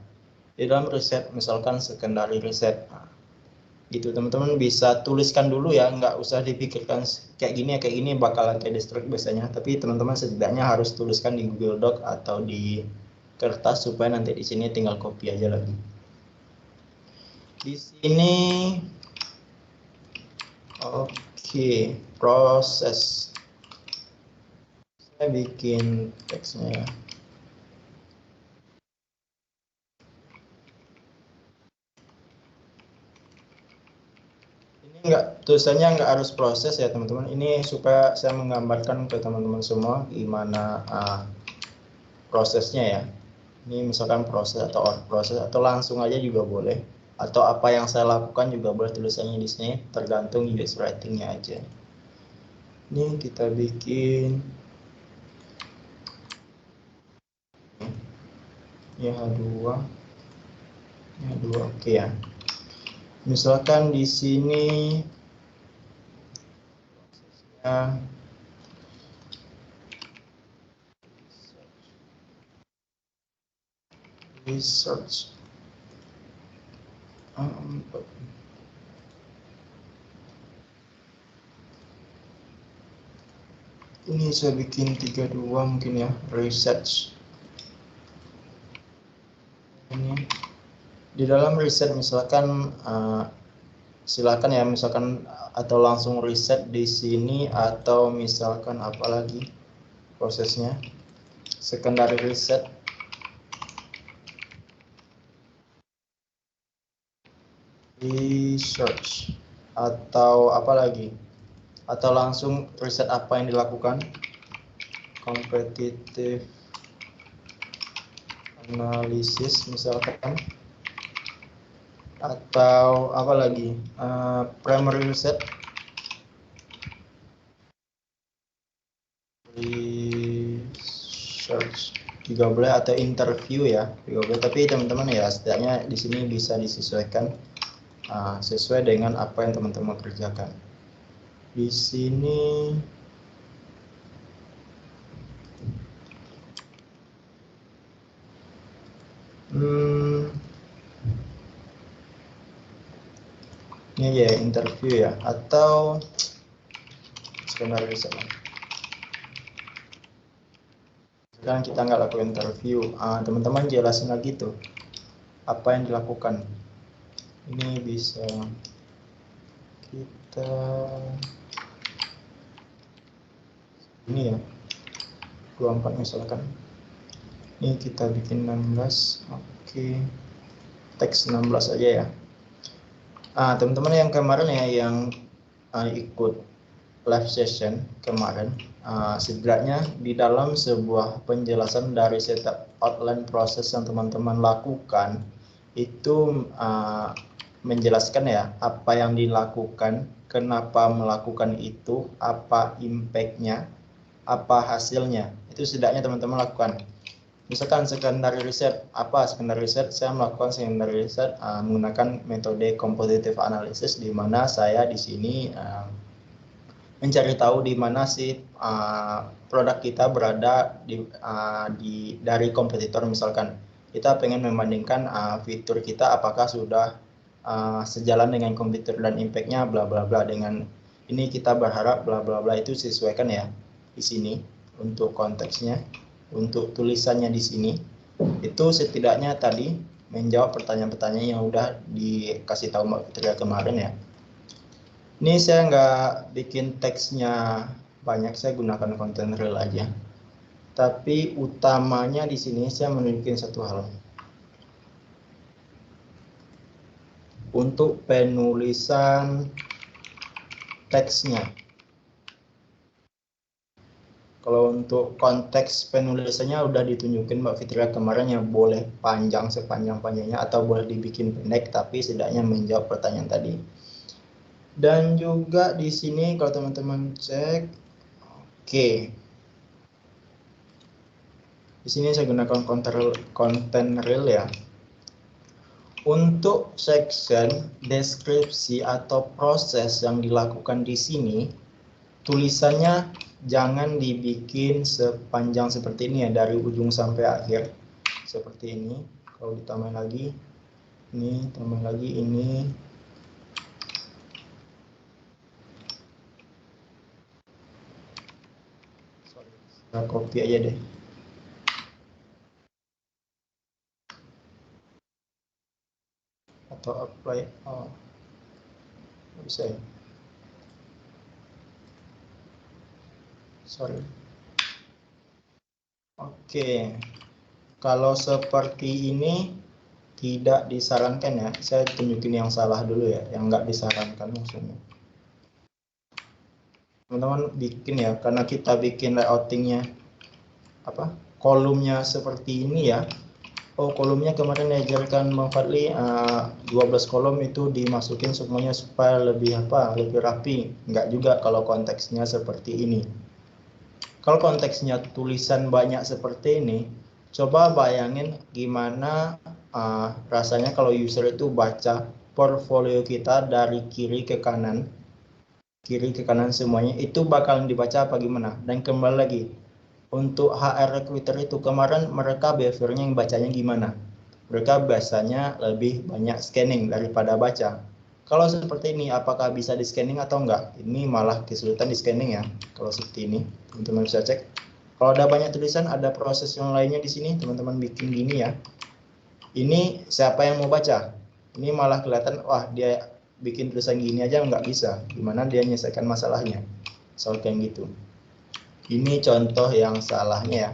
[SPEAKER 1] Di dalam riset misalkan secondary riset, gitu teman-teman bisa tuliskan dulu ya, nggak usah dipikirkan kayak gini bakalan kayak distract biasanya, tapi teman-teman setidaknya harus tuliskan di Google Doc atau di kertas, supaya nanti di sini tinggal copy aja lagi. Di sini oke, proses. Saya bikin teksnya ya. Tulisannya nggak harus proses ya teman-teman. Ini supaya saya menggambarkan ke teman-teman semua gimana prosesnya ya. Ini misalkan proses atau out proses, atau langsung aja juga boleh, atau apa yang saya lakukan juga boleh tulisannya di sini, tergantung UX writingnya aja. Ini kita bikin Ya H2. H2 oke ya. Misalkan di sini ya, research. Ini saya bikin 32 mungkin ya, research. Ini di dalam riset misalkan silakan ya, misalkan atau langsung riset di sini, atau misalkan apalagi prosesnya secondary riset, research, atau apalagi, atau langsung riset apa yang dilakukan, competitive analysis misalkan, atau apa lagi, primary research, research juga boleh, atau interview ya juga boleh. Tapi teman-teman ya setidaknya di sini bisa disesuaikan sesuai dengan apa yang teman-teman kerjakan. Di sini ini ya interview ya, atau sebenarnya riset. Sekarang kita nggak lakukan interview, teman-teman jelasin lagi tuh apa yang dilakukan. Ini bisa kita ini ya 24 misalkan, ini kita bikin 16. Oke, teks 16 aja ya. Teman-teman yang kemarin ya yang ikut live session kemarin, setidaknya di dalam sebuah penjelasan dari setup outline proses yang teman-teman lakukan itu menjelaskan ya apa yang dilakukan, kenapa melakukan itu, apa impact-nya, apa hasilnya, itu setidaknya teman-teman lakukan. Misalkan secondary research, apa secondary research? Saya melakukan secondary research menggunakan metode competitive analysis, di mana saya di sini mencari tahu di mana sih produk kita berada dari kompetitor. Misalkan kita pengen membandingkan fitur kita apakah sudah sejalan dengan kompetitor dan impact-nya bla bla bla, dengan ini kita berharap bla bla bla, itu sesuaikan ya di sini untuk konteksnya. Untuk tulisannya di sini itu setidaknya tadi menjawab pertanyaan-pertanyaan yang udah dikasih tahu Mbak Fitria kemarin ya. Ini saya nggak bikin teksnya banyak, saya gunakan content reel aja. Tapi utamanya di sini saya menunjukkan satu hal. Untuk penulisan teksnya. Kalau untuk konteks penulisannya udah ditunjukin Mbak Fitria kemarin ya, boleh panjang sepanjang-panjangnya atau boleh dibikin pendek, tapi setidaknya menjawab pertanyaan tadi. Dan juga di sini kalau teman-teman cek, oke. Di sini saya gunakan content reel ya. Untuk section deskripsi atau proses yang dilakukan di sini, tulisannya jangan dibikin sepanjang seperti ini ya, dari ujung sampai akhir seperti ini. Kalau ditambah lagi ini, tambah lagi ini, saya copy aja deh. Atau apply, bisa ya, sorry. Oke, kalau seperti ini tidak disarankan ya, saya tunjukin yang salah dulu ya, yang nggak disarankan maksudnya. Teman-teman bikin ya, karena kita bikin layoutingnya kolomnya seperti ini ya. Oh, kolomnya kemarin diajarkan Bang Fadli 12 kolom itu dimasukin semuanya supaya lebih lebih rapi. Enggak juga kalau konteksnya seperti ini. Kalau konteksnya tulisan banyak seperti ini, Coba bayangin gimana rasanya kalau user itu baca portfolio kita dari kiri ke kanan semuanya, itu bakalan dibaca apa gimana. Dan kembali lagi, untuk HR Recruiter itu kemarin mereka behaviornya yang bacanya gimana. Mereka biasanya lebih banyak scanning daripada baca. Kalau seperti ini, apakah bisa di scanning atau enggak? Ini malah kesulitan di scanning ya. Kalau seperti ini, teman-teman bisa cek. Kalau ada banyak tulisan, ada proses yang lainnya di sini, teman-teman bikin gini ya. Ini siapa yang mau baca? Ini malah kelihatan, wah dia bikin tulisan gini aja nggak bisa. Gimana dia menyelesaikan masalahnya? Soal kayak gitu. Ini contoh yang salahnya ya.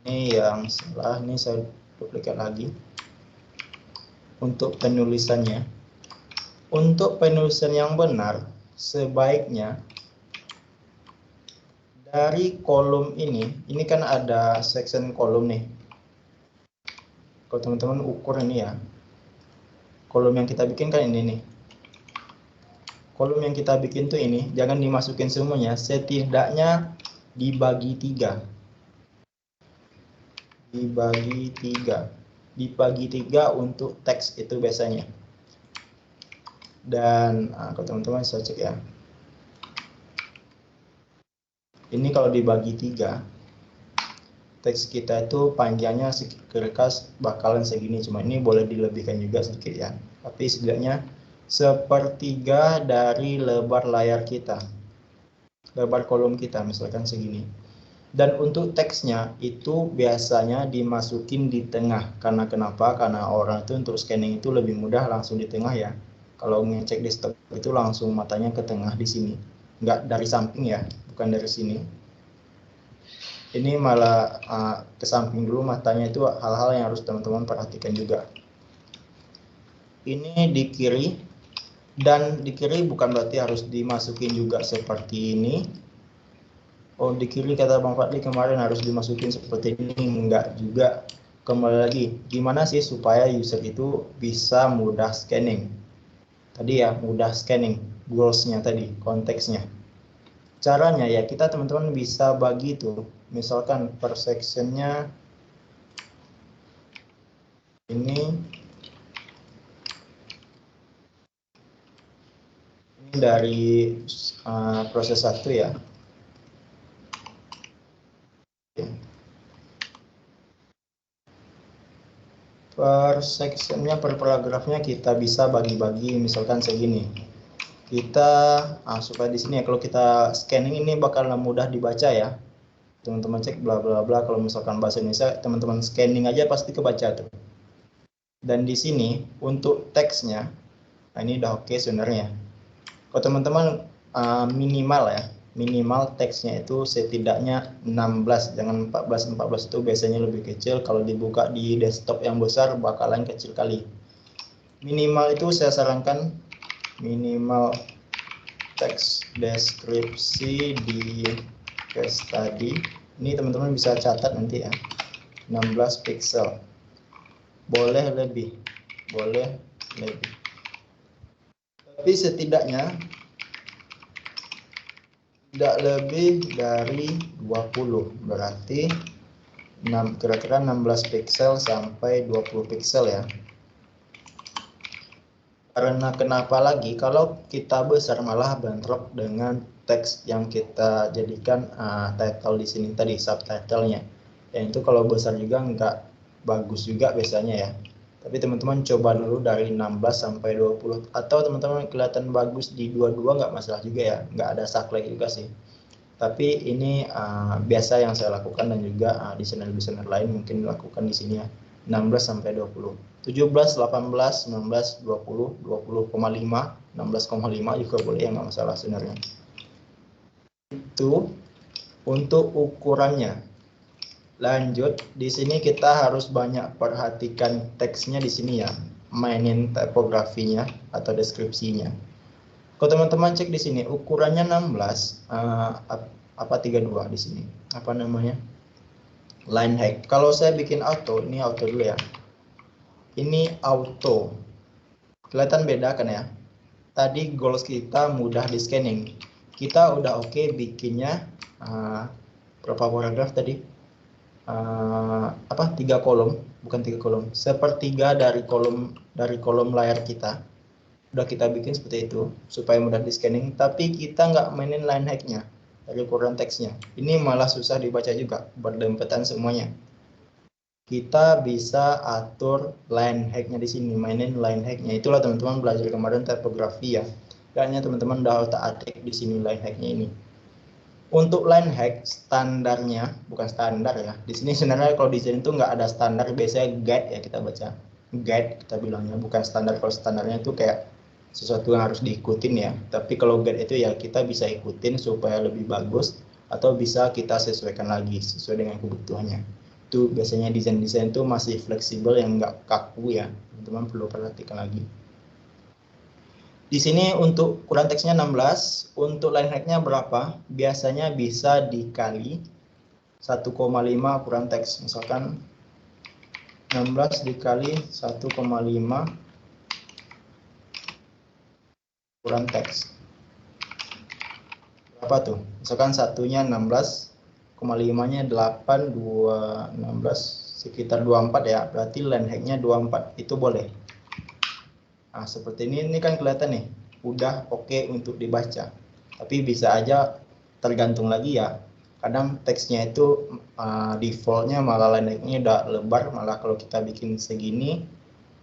[SPEAKER 1] Ini yang salah, ini saya duplikat lagi. Untuk penulisannya. Untuk penulisan yang benar, sebaiknya dari kolom ini kan ada section kolom nih. Kalau teman-teman ukur ini ya, kolom yang kita bikin kan ini nih. Kolom yang kita bikin tuh ini, jangan dimasukin semuanya, setidaknya dibagi 3. Dibagi 3 untuk teks itu biasanya. Dan kalau teman-teman bisa cek ya. Ini kalau dibagi 3, teks kita itu panjangnya kira-kira bakalan segini, cuma ini boleh dilebihkan juga sedikit ya. Tapi setidaknya 1/3 dari lebar layar kita, lebar kolom kita misalkan segini. Dan untuk teksnya itu biasanya dimasukin di tengah. Karena kenapa? Karena orang itu untuk scanning itu lebih mudah langsung di tengah ya. Kalau ngecek desktop itu langsung matanya ke tengah di sini, nggak dari samping ya, bukan dari sini. Ini malah ke samping dulu matanya, itu hal-hal yang harus teman-teman perhatikan juga. Ini di kiri, dan di kiri bukan berarti harus dimasukin juga seperti ini. Oh, di kiri kata Bang Fadli kemarin harus dimasukin seperti ini, enggak juga. Kembali lagi, gimana sih supaya user itu bisa mudah scanning? Tadi ya, mudah scanning, goals-nya tadi, konteksnya. Caranya ya, kita teman-teman bisa bagi tuh, misalkan per section-nya ini dari proses 1 ya. Per sectionnya, per paragrafnya kita bisa bagi-bagi, misalkan segini. Kita supaya di sini ya, kalau kita scanning ini bakal mudah dibaca ya. Teman-teman cek bla bla bla, kalau misalkan bahasa Indonesia teman-teman scanning aja pasti kebaca tuh. Dan di sini untuk teksnya, nah ini udah oke sebenarnya. Kalau teman-teman minimal ya, minimal teksnya itu setidaknya 16, jangan 14. 14 itu biasanya lebih kecil. Kalau dibuka di desktop yang besar bakalan kecil kali. Minimal itu saya sarankan minimal teks deskripsi di case study. Ini teman-teman bisa catat nanti ya, 16 pixel. Boleh lebih, tapi setidaknya tidak lebih dari 20, berarti kira-kira 16 pixel sampai 20 pixel ya. Karena kenapa lagi, kalau kita besar malah bentrok dengan teks yang kita jadikan title di sini tadi, subtitlenya. Dan itu kalau besar juga nggak bagus juga biasanya ya. Tapi teman-teman coba dulu dari 16 sampai 20, atau teman-teman kelihatan bagus di 22 nggak masalah juga ya, nggak ada saklek juga sih. Tapi ini biasa yang saya lakukan, dan juga desainer-desainer lain mungkin dilakukan di sini ya. 16 sampai 20. 17, 18, 19, 20, 20,5, 16,5 juga boleh ya, nggak masalah sebenarnya. Itu untuk ukurannya. Lanjut, di sini kita harus banyak perhatikan teksnya di sini ya. Mainin tipografinya atau deskripsinya. Kalau teman-teman cek di sini ukurannya 16, 32 di sini. Apa namanya? Line height. Kalau saya bikin auto, ini auto dulu ya. Ini auto. Kelihatan beda kan ya? Tadi goals kita mudah di scanning. Kita udah oke bikinnya berapa paragraf tadi? 3 kolom, bukan 3 kolom, sepertiga dari kolom layar kita. Udah kita bikin seperti itu supaya mudah di scanning, tapi kita nggak mainin line hack-nya dari ukuran teksnya. Ini malah susah dibaca juga, berdempetan semuanya. Kita bisa atur line hack-nya di sini, mainin line hack-nya. Itulah teman-teman belajar kemarin typography ya. Kayaknya teman-teman udah otak-atik di sini line hack-nya ini. Untuk line hack standarnya, bukan standar ya. Di sini sebenarnya kalau desain itu nggak ada standar, biasanya guide ya kita baca. Guide kita bilangnya, bukan standar. Kalau standarnya itu kayak sesuatu yang harus diikutin ya. Tapi kalau guide itu ya kita bisa ikutin supaya lebih bagus, atau bisa kita sesuaikan lagi sesuai dengan kebutuhannya. Itu biasanya desain-desain itu masih fleksibel yang nggak kaku ya. Teman-teman perlu perhatikan lagi. Di sini untuk ukuran teksnya 16, untuk line hack-nya berapa? Biasanya bisa dikali 1,5 ukuran teks. Misalkan 16 dikali 1,5 ukuran teks. Berapa tuh? Misalkan satunya 16,5-nya 8, 2, 16, sekitar 24 ya. Berarti line hack-nya 24. Itu boleh. Nah, seperti ini kan kelihatan nih, udah oke untuk dibaca. Tapi bisa aja tergantung lagi ya. Kadang teksnya itu defaultnya malah line hack-nya udah lebar, malah kalau kita bikin segini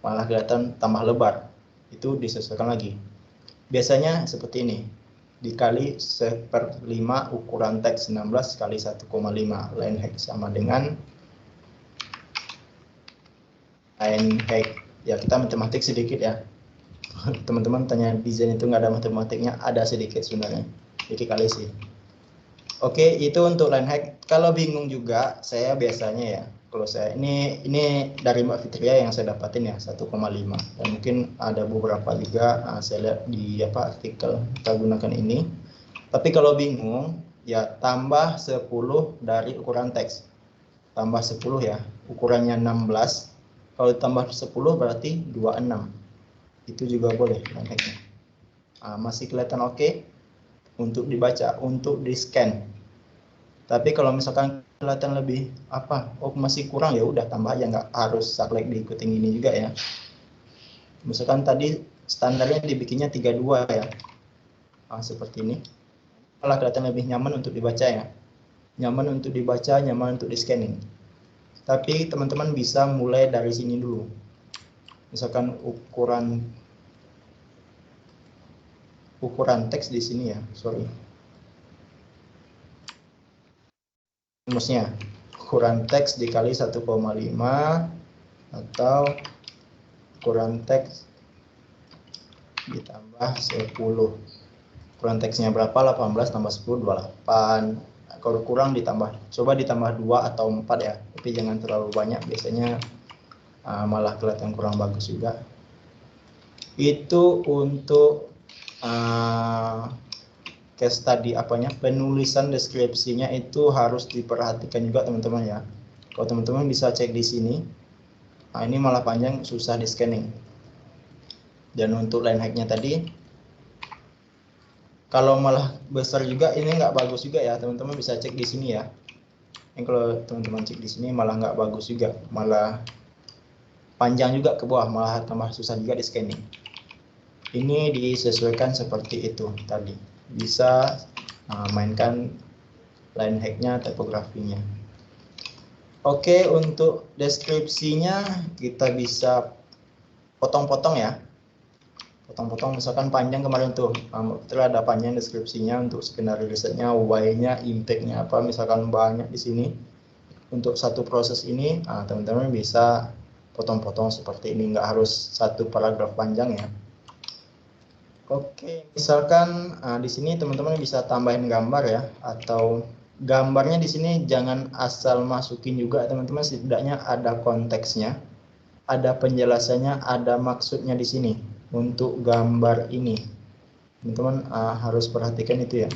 [SPEAKER 1] malah kelihatan tambah lebar. Itu disesuaikan lagi. Biasanya seperti ini, dikali 1/5 ukuran teks 16 kali 1,5 line hack sama dengan line hack. Ya kita matematik sedikit ya. Teman-teman tanya desain itu nggak ada matematiknya, ada sedikit sebenarnya, dikit kali sih. Oke, itu untuk line hack. Kalau bingung juga, saya biasanya ya, kalau saya ini dari Mbak Fitria yang saya dapatin ya 1,5, dan mungkin ada beberapa juga saya lihat di artikel kita gunakan ini. Tapi kalau bingung ya tambah 10 dari ukuran teks, tambah 10 ya, ukurannya 16, kalau tambah 10 berarti 26. Itu juga boleh line hack-nya. Masih kelihatan oke untuk dibaca, untuk di scan. Tapi kalau misalkan kelihatan lebih masih kurang, ya udah tambah aja, nggak harus saklek diikutin ini juga ya. Misalkan tadi standarnya dibikinnya 32 ya, seperti ini, malah kelihatan lebih nyaman untuk dibaca ya, nyaman untuk dibaca, nyaman untuk di scanning. Tapi teman-teman bisa mulai dari sini dulu. Misalkan ukuran teks di sini ya, rumusnya ukuran teks dikali 1,5 atau ukuran teks ditambah 10. Ukuran teksnya berapa? 18 tambah 10, 28. Kalau kurang coba ditambah 2 atau 4 ya, tapi jangan terlalu banyak, biasanya malah kelihatan kurang bagus juga. Itu untuk case study penulisan deskripsinya itu harus diperhatikan juga teman-teman ya. Kalau teman-teman bisa cek di sini, ini malah panjang, susah di scanning. Dan untuk line hack-nya tadi, kalau malah besar juga ini nggak bagus juga ya, teman-teman bisa cek di sini ya. Yang kalau teman-teman cek di sini malah nggak bagus juga, malah panjang juga ke bawah, malah tambah susah juga di scanning. Ini disesuaikan seperti itu tadi. Bisa mainkan line hack-nya, typografinya. Oke, untuk deskripsinya kita bisa potong-potong ya. Potong-potong, misalkan panjang kemarin tuh, setelah ada panjang deskripsinya untuk skenario risetnya, why-nya, impact-nya apa, misalkan banyak di sini. Untuk satu proses ini, teman-teman bisa potong-potong seperti ini, nggak harus satu paragraf panjang ya. Oke, misalkan di sini teman-teman bisa tambahin gambar ya, atau gambarnya di sini jangan asal masukin juga teman-teman, setidaknya ada konteksnya, ada penjelasannya, ada maksudnya di sini untuk gambar ini. Teman-teman harus perhatikan itu ya.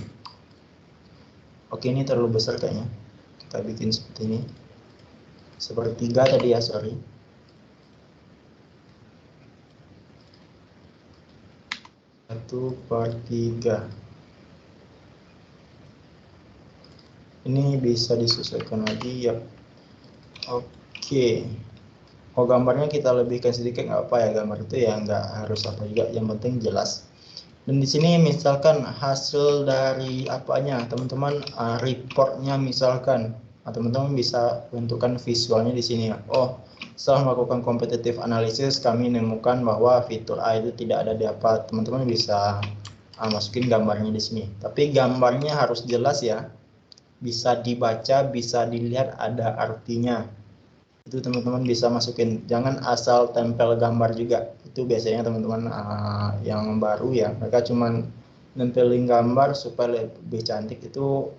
[SPEAKER 1] Oke, ini terlalu besar kayaknya. Kita bikin seperti ini. Sepertiga tadi ya, sorry. Satu per 3. Ini bisa disesuaikan lagi ya. Oke. Oh, gambarnya kita lebihkan sedikit nggak apa ya, gambar itu ya nggak harus apa juga, yang penting jelas. Dan di sini misalkan hasil dari apanya, teman-teman, reportnya misalkan, teman-teman bisa bentukkan visualnya di sini ya. Oh, setelah melakukan competitive analysis, kami menemukan bahwa fitur A itu tidak ada di apa. Teman-teman bisa masukin gambarnya di sini. Tapi gambarnya harus jelas ya, bisa dibaca, bisa dilihat, ada artinya. Itu teman-teman bisa masukin, jangan asal tempel gambar juga. Itu biasanya teman-teman yang baru ya, mereka cuman nempelin gambar supaya lebih cantik. Itu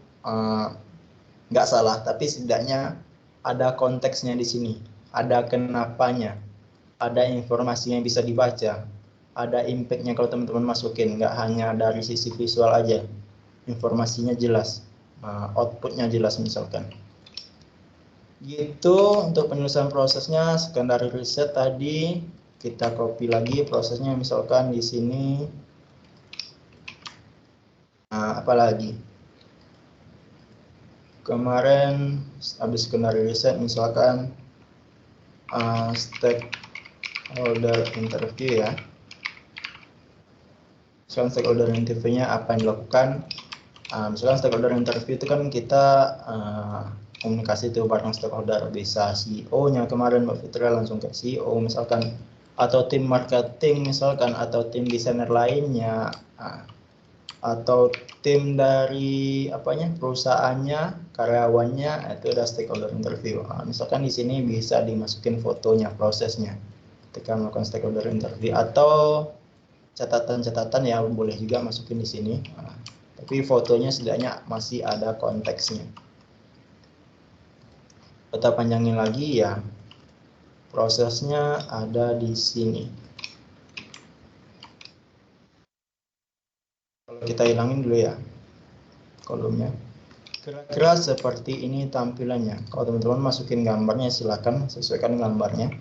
[SPEAKER 1] nggak salah, tapi setidaknya ada konteksnya di sini, ada kenapanya, ada informasi yang bisa dibaca, ada impactnya kalau teman-teman masukin, nggak hanya dari sisi visual aja, informasinya jelas, outputnya jelas misalkan. Gitu untuk penyelesaian prosesnya. Sekian dari riset tadi, kita copy lagi prosesnya misalkan di sini. Apa lagi? Kemarin habis dari riset misalkan stakeholder interview ya. Misalkan stakeholder interviewnya apa yang dilakukan? Misalkan stakeholder interview itu kan kita komunikasi itu bareng stakeholder, bisa CEO-nya kemarin Mbak Fitra langsung ke CEO misalkan, atau tim marketing misalkan, atau tim desainer lainnya, atau tim dari perusahaannya, karyawannya, itu ada stakeholder interview. Misalkan di sini bisa dimasukin fotonya, prosesnya ketika melakukan stakeholder interview, atau catatan-catatan ya boleh juga masukin di sini. Tapi fotonya setidaknya masih ada konteksnya. Kita panjangin lagi ya, prosesnya ada di sini. Kalau kita hilangin dulu ya kolomnya. Kira-kira seperti ini tampilannya. Kalau teman-teman masukin gambarnya, silakan sesuaikan gambarnya.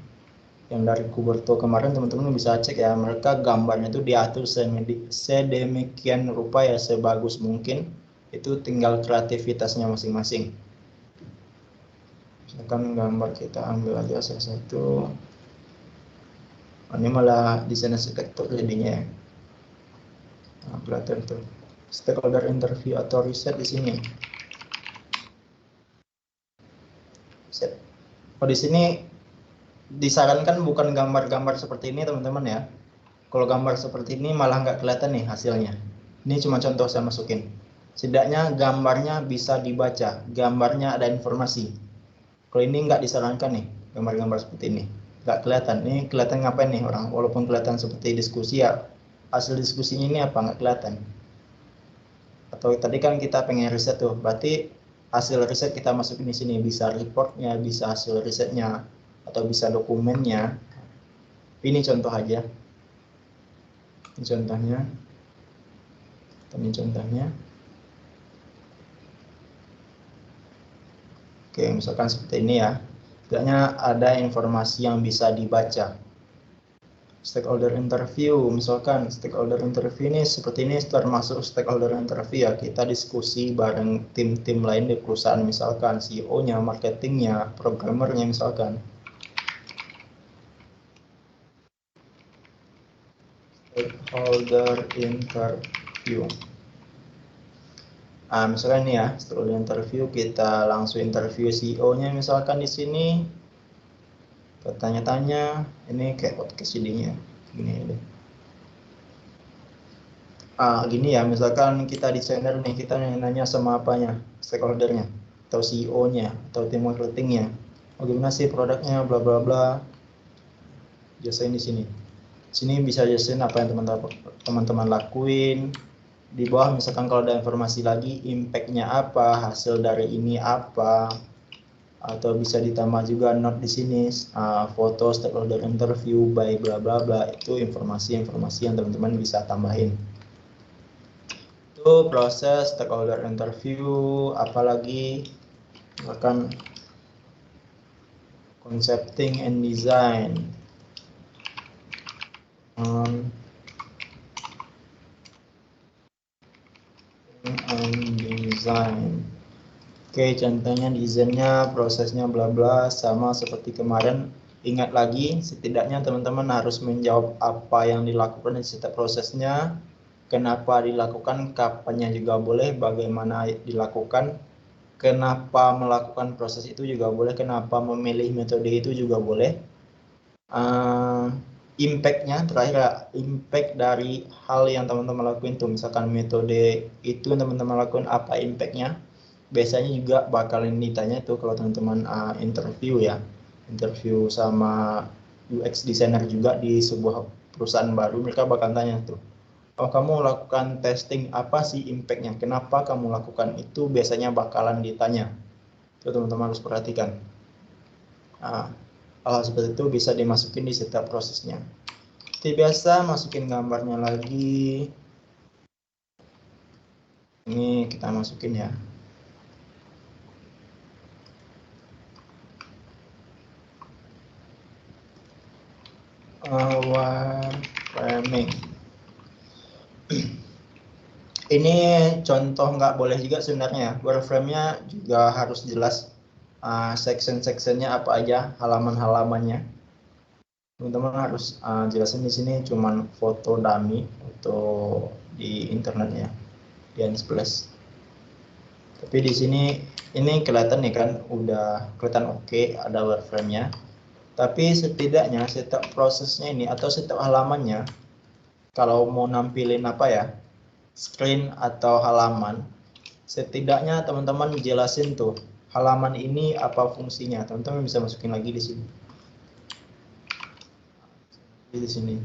[SPEAKER 1] Yang dari Kuberto kemarin teman-teman bisa cek ya, mereka gambarnya itu diatur sedemikian rupa ya, sebagus mungkin. Itu tinggal kreativitasnya masing-masing. Misalkan gambar kita ambil aja salah satu. Ini malah desain arsitektur jadinya ya. Kelihatan tuh stakeholder interview atau riset di sini. Oh, di sini disarankan bukan gambar-gambar seperti ini teman-teman ya. Kalau gambar seperti ini malah nggak kelihatan nih hasilnya. Ini cuma contoh saya masukin. Setidaknya gambarnya bisa dibaca, gambarnya ada informasi. Kalau ini nggak disarankan nih, gambar-gambar seperti ini. Nggak kelihatan. Ini kelihatan ngapain nih orang? Walaupun kelihatan seperti diskusi ya, hasil diskusinya ini apa? Nggak kelihatan. Atau tadi kan kita pengen riset tuh, berarti hasil riset kita masukin di sini, bisa reportnya, bisa hasil risetnya, atau bisa dokumennya. Ini contoh aja. Ini contohnya. Ini contohnya. Oke, misalkan seperti ini ya. Setidaknya ada informasi yang bisa dibaca. Stakeholder interview, misalkan stakeholder interview ini seperti ini termasuk stakeholder interview ya. Kita diskusi bareng tim-tim lain di perusahaan, misalkan CEO-nya, marketingnya, programmernya misalkan. Stakeholder interview. Misalkan ini ya, stakeholder interview, kita langsung interview CEO-nya misalkan di sini. Tanya-tanya, ini kayak podcast jadinya, gini deh. Gini ya, misalkan kita desainer nih, kita nanya sama apanya, stakeholdernya, atau CEO-nya, atau tim marketingnya. Gimana sih produknya, bla bla bla. Jelasin di sini. Sini bisa jelasin apa yang teman-teman lakuin. Di bawah misalkan kalau ada informasi lagi, impact-nya apa, hasil dari ini apa. Atau bisa ditambah juga note di sini, foto stakeholder interview by bla bla bla. Itu informasi-informasi yang teman-teman bisa tambahin. Itu proses stakeholder interview. Apalagi misalkan concepting and design, Oke, contohnya desainnya, prosesnya bla bla sama seperti kemarin. Ingat lagi, setidaknya teman-teman harus menjawab apa yang dilakukan di setiap prosesnya, kenapa dilakukan, kapannya juga boleh, bagaimana dilakukan, kenapa melakukan proses itu juga boleh, kenapa memilih metode itu juga boleh. Impact-nya terakhir, impact dari hal yang teman-teman lakuin tuh, misalkan metode itu teman-teman lakukan apa impact-nya. Biasanya juga bakalan ditanya tuh kalau teman-teman interview ya, interview sama UX designer juga di sebuah perusahaan baru, mereka bakal tanya tuh, oh kamu lakukan testing, apa sih impact-nya, kenapa kamu lakukan itu, biasanya bakalan ditanya. Itu teman-teman harus perhatikan. Hal seperti itu bisa dimasukin di setiap prosesnya. Seperti biasa, masukin gambarnya lagi. Ini kita masukin ya. Wireframing. Ini contoh nggak boleh juga sebenarnya. Wireframe-nya juga harus jelas section-sectionnya apa aja, halaman-halamannya. Teman-teman harus jelasin di sini cuman foto dummy untuk di internet ya, di Unsplash. Tapi di sini ini kelihatan nih kan, udah kelihatan oke, ada wireframe-nya. Tapi setidaknya setiap prosesnya ini atau setiap halamannya, kalau mau nampilin apa ya, screen atau halaman, setidaknya teman-teman jelasin tuh halaman ini apa fungsinya. Teman-teman bisa masukin lagi di sini. Di sini.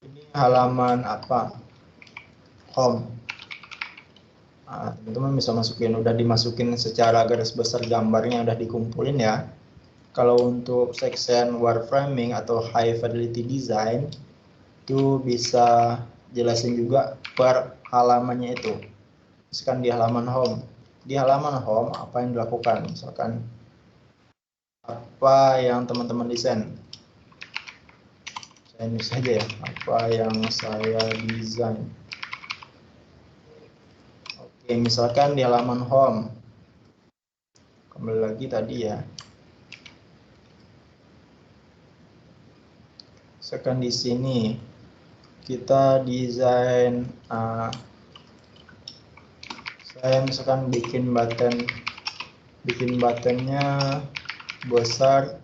[SPEAKER 1] Ini halaman apa? Home. Teman-teman bisa masukin, udah dimasukin secara garis besar gambarnya udah dikumpulin ya. Kalau untuk section wireframing atau high fidelity design itu bisa jelasin juga per halamannya itu. Misalkan di halaman home. Di halaman home apa yang dilakukan? Misalkan apa yang teman-teman desain. Saya ini saja ya, apa yang saya desain. Oke, misalkan di halaman home. Kembali lagi tadi ya. Misalkan di sini kita desain saya misalkan bikin buttonnya besar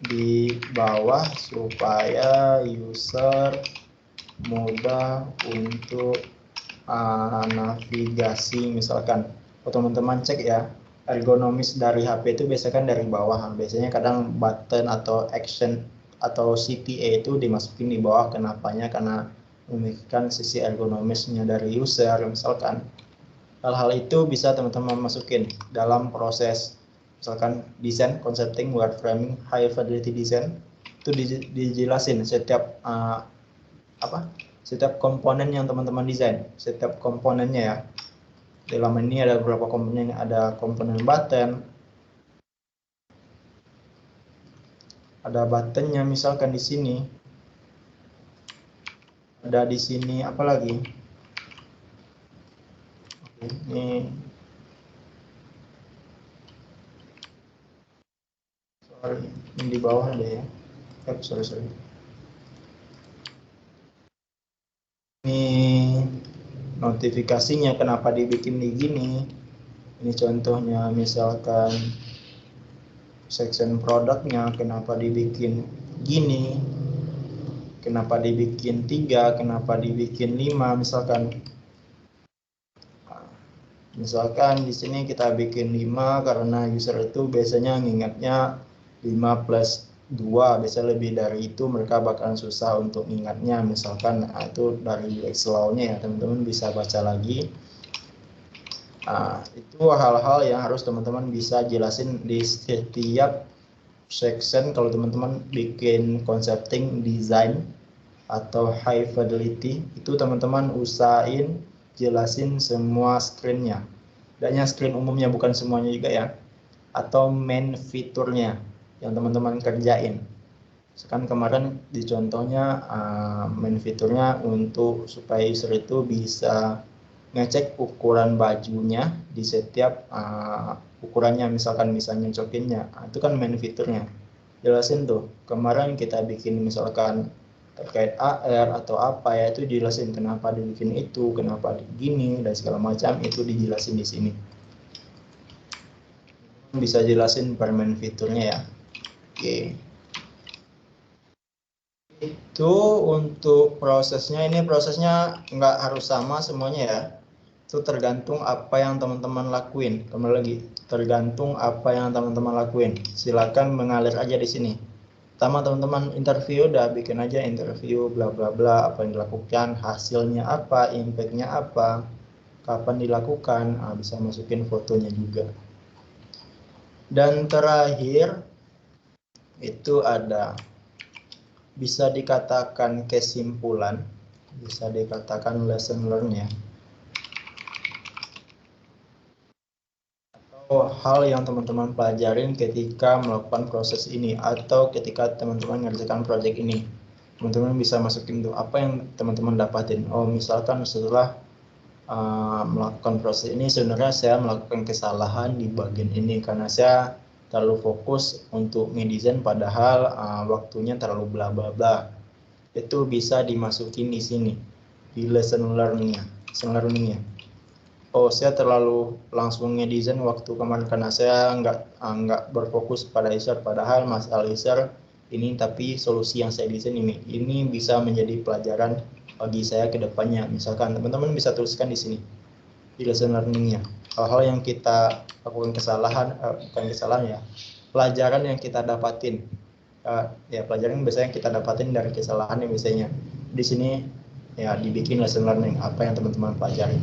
[SPEAKER 1] di bawah supaya user mudah untuk navigasi. Misalkan teman-teman cek ya, ergonomis dari HP itu biasanya kan dari bawah, biasanya kadang button atau action atau CTA itu dimasukin di bawah. Kenapanya? Karena memikirkan sisi ergonomisnya dari user. Misalkan hal-hal itu bisa teman-teman masukin dalam proses misalkan desain, concepting, wireframing, high fidelity design. Itu dijelasin setiap setiap komponen yang teman-teman desain, setiap komponennya ya. Dalam ini ada beberapa komponen, ada komponen button, ada buttonnya misalkan di sini, ada di sini apa lagi? Ini ini di bawah ada ya. Sorry. Ini notifikasinya kenapa dibikin di gini. Ini contohnya misalkan section produknya kenapa dibikin gini, kenapa dibikin 3, kenapa dibikin 5 misalkan. Misalkan di sini kita bikin 5 karena user itu biasanya ngingatnya 5 plus 2, biasanya lebih dari itu mereka bakalan susah untuk ingatnya. Misalkan itu dari UX law-nya ya, teman-teman bisa baca lagi. Itu hal-hal yang harus teman-teman bisa jelasin di setiap section. Kalau teman-teman bikin concepting, design, atau high fidelity, itu teman-teman usahain jelasin semua screen-nya. Adanya screen umumnya, bukan semuanya juga ya. Atau main fiturnya yang teman-teman kerjain. Sekarang kemarin di contohnya main fiturnya untuk supaya user itu bisa ngecek ukuran bajunya di setiap ukurannya, misalkan misalnya nyocokinnya. Itu kan main fiturnya. Jelasin tuh. Kemarin kita bikin misalkan terkait AR atau apa ya, itu jelasin kenapa dibikin itu, kenapa gini dan segala macam, itu dijelasin di sini. Bisa jelasin per main fiturnya ya. Oke. Itu untuk prosesnya, ini prosesnya nggak harus sama semuanya ya. Itu tergantung apa yang teman-teman lakuin. Kembali lagi, tergantung apa yang teman-teman lakuin. Silakan mengalir aja di sini. Pertama teman-teman interview, udah bikin aja interview bla bla bla, apa yang dilakukan, hasilnya apa, impactnya apa, kapan dilakukan, bisa masukin fotonya juga. Dan terakhir itu ada, bisa dikatakan kesimpulan, bisa dikatakan lesson learn ya, atau hal yang teman-teman pelajarin ketika melakukan proses ini atau ketika teman-teman mengerjakan project ini. Teman-teman bisa masukin tuh apa yang teman-teman dapatin. Oh, misalkan setelah melakukan proses ini sebenarnya saya melakukan kesalahan di bagian ini karena saya terlalu fokus untuk ngedesain padahal waktunya terlalu bla bla bla. Itu bisa dimasukin di sini di lesson learning-nya. Oh, saya terlalu langsung ngedesain waktu kemarin karena saya nggak berfokus pada user, padahal masalah user ini, tapi solusi yang saya desain ini bisa menjadi pelajaran bagi saya ke depannya. Misalkan teman-teman bisa tuliskan di sini di lesson learning-nya hal-hal yang kita lakukan kesalahan, bukan kesalahan ya, pelajaran yang kita dapatin, ya pelajaran biasanya kita dapatin dari kesalahan yang biasanya di sini ya dibikin lesson learning apa yang teman-teman pelajari.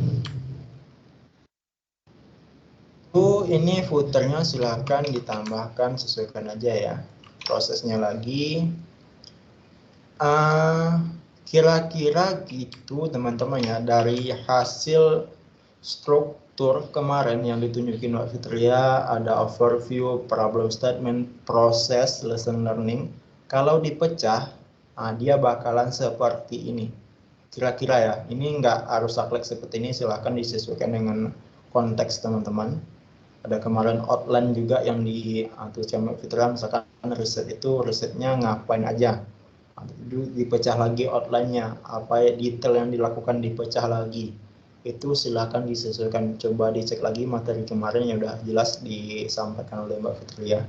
[SPEAKER 1] Ini footernya silahkan ditambahkan, sesuaikan aja ya prosesnya lagi. Kira-kira gitu teman-teman ya, dari hasil struktur kemarin yang ditunjukin Mbak Fitria, ada overview, problem statement, proses, lesson learning. Kalau dipecah, dia bakalan seperti ini. Kira-kira ya, ini nggak harus saklek seperti ini, silahkan disesuaikan dengan konteks teman-teman. Ada kemarin outline juga yang dituliskan Mbak Fitria, misalkan riset itu risetnya ngapain aja. Dipecah lagi outline-nya, apa detail yang dilakukan dipecah lagi. Itu silakan disesuaikan, coba dicek lagi materi kemarin yang udah jelas disampaikan oleh Mbak Fitria.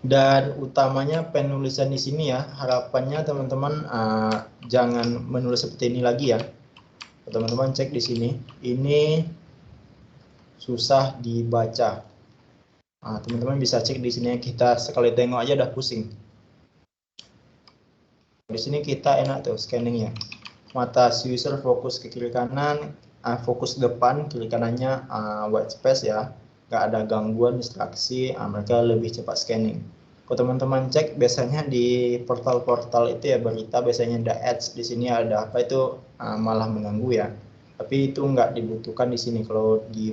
[SPEAKER 1] Dan utamanya penulisan di sini ya, harapannya teman-teman jangan menulis seperti ini lagi ya. Teman-teman cek di sini, ini susah dibaca. Teman-teman bisa cek di sini, kita sekali tengok aja udah pusing. Di sini kita enak tuh scanningnya. Mata user fokus ke kiri kanan, fokus depan, kiri kanannya white space ya. Nggak ada gangguan distraksi, mereka lebih cepat scanning. Kalau teman-teman cek biasanya di portal-portal itu ya berita, biasanya ada ads di sini, ada apa itu malah mengganggu ya. Tapi itu nggak dibutuhkan di sini. Kalau di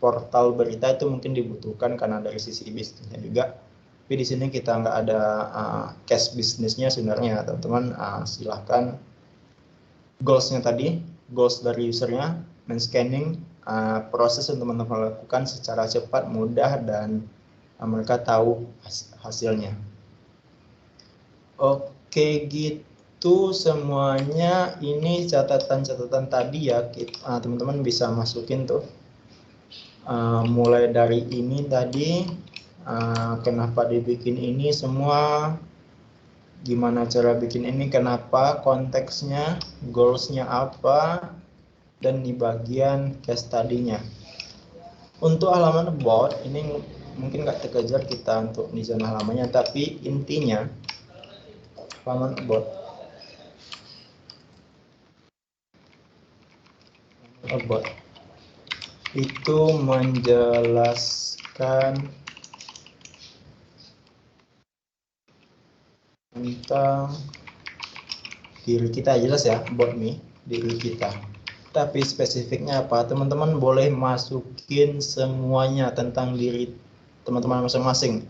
[SPEAKER 1] portal berita itu mungkin dibutuhkan karena dari sisi bisnisnya juga. Tapi di sini kita nggak ada cash bisnisnya sebenarnya, teman-teman. Silahkan goals-nya tadi, goals dari usernya, men-scanning, proses untuk teman-teman lakukan secara cepat, mudah, dan mereka tahu hasilnya. Oke, gitu semuanya. Ini catatan-catatan tadi ya, teman-teman bisa masukin tuh. Mulai dari ini tadi, kenapa dibikin ini semua, gimana cara bikin ini, kenapa, konteksnya, goals-nya apa, dan di bagian case study-nya. Untuk halaman about, ini mungkin nggak terkejar kita untuk desain halamannya, tapi intinya halaman about itu menjelaskan tentang diri kita, jelas ya, about me, diri kita. Tapi spesifiknya apa, teman-teman boleh masukin semuanya tentang diri teman-teman masing-masing.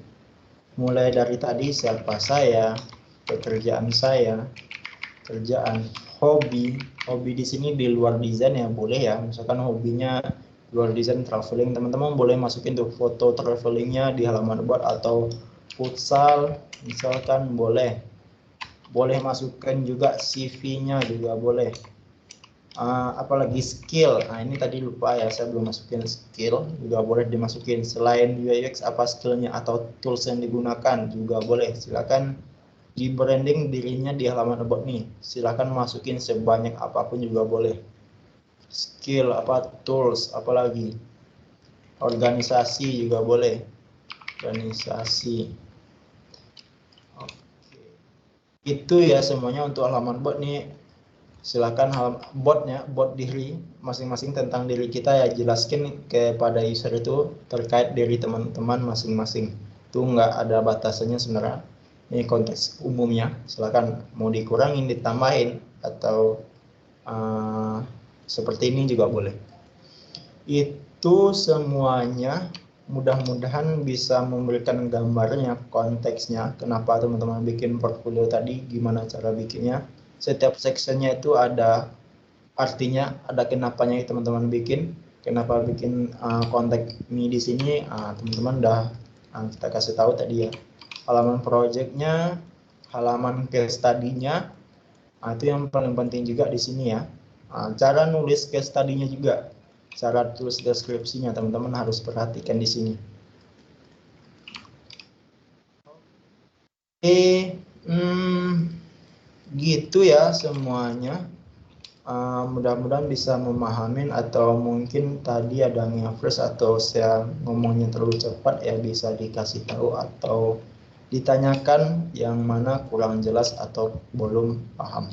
[SPEAKER 1] Mulai dari tadi, siapa saya, pekerjaan saya, kerjaan, hobi di sini di luar desain ya boleh ya, misalkan hobinya luar desain traveling, teman-teman boleh masukin tuh foto travelingnya di halaman buat, atau futsal misalkan boleh masukkan juga CV-nya juga boleh. Apalagi skill, nah ini tadi lupa ya, saya belum masukin skill, juga boleh dimasukin. Selain UI UX apa skillnya atau tools yang digunakan juga boleh. Silakan di branding dirinya di halaman about nih, silakan masukin sebanyak apapun juga boleh. Skill apa, tools, apalagi organisasi juga boleh, organisasi. Oke. Itu ya semuanya untuk halaman bot nih. Silakan bot diri masing-masing tentang diri kita ya, jelaskan kepada user itu terkait diri teman-teman masing-masing. Itu nggak ada batasannya sebenarnya. Ini konteks umumnya. Silakan mau dikurangin, ditambahin, atau seperti ini juga boleh. Itu semuanya mudah-mudahan bisa memberikan gambarnya, konteksnya, kenapa teman-teman bikin portfolio tadi, gimana cara bikinnya. Setiap sectionnya itu ada artinya, ada kenapanya teman-teman bikin, kenapa bikin konteks ini di sini, teman-teman udah kita kasih tahu tadi ya. Halaman projectnya, halaman case study-nya, itu yang paling penting juga di sini ya. Cara nulis case study-nya juga, cara tulis deskripsinya teman-teman harus perhatikan di sini. Gitu ya semuanya. Mudah-mudahan bisa memahamin, atau mungkin tadi ada nge-freeze atau saya ngomongnya terlalu cepat ya, bisa dikasih tahu atau ditanyakan yang mana kurang jelas atau belum paham.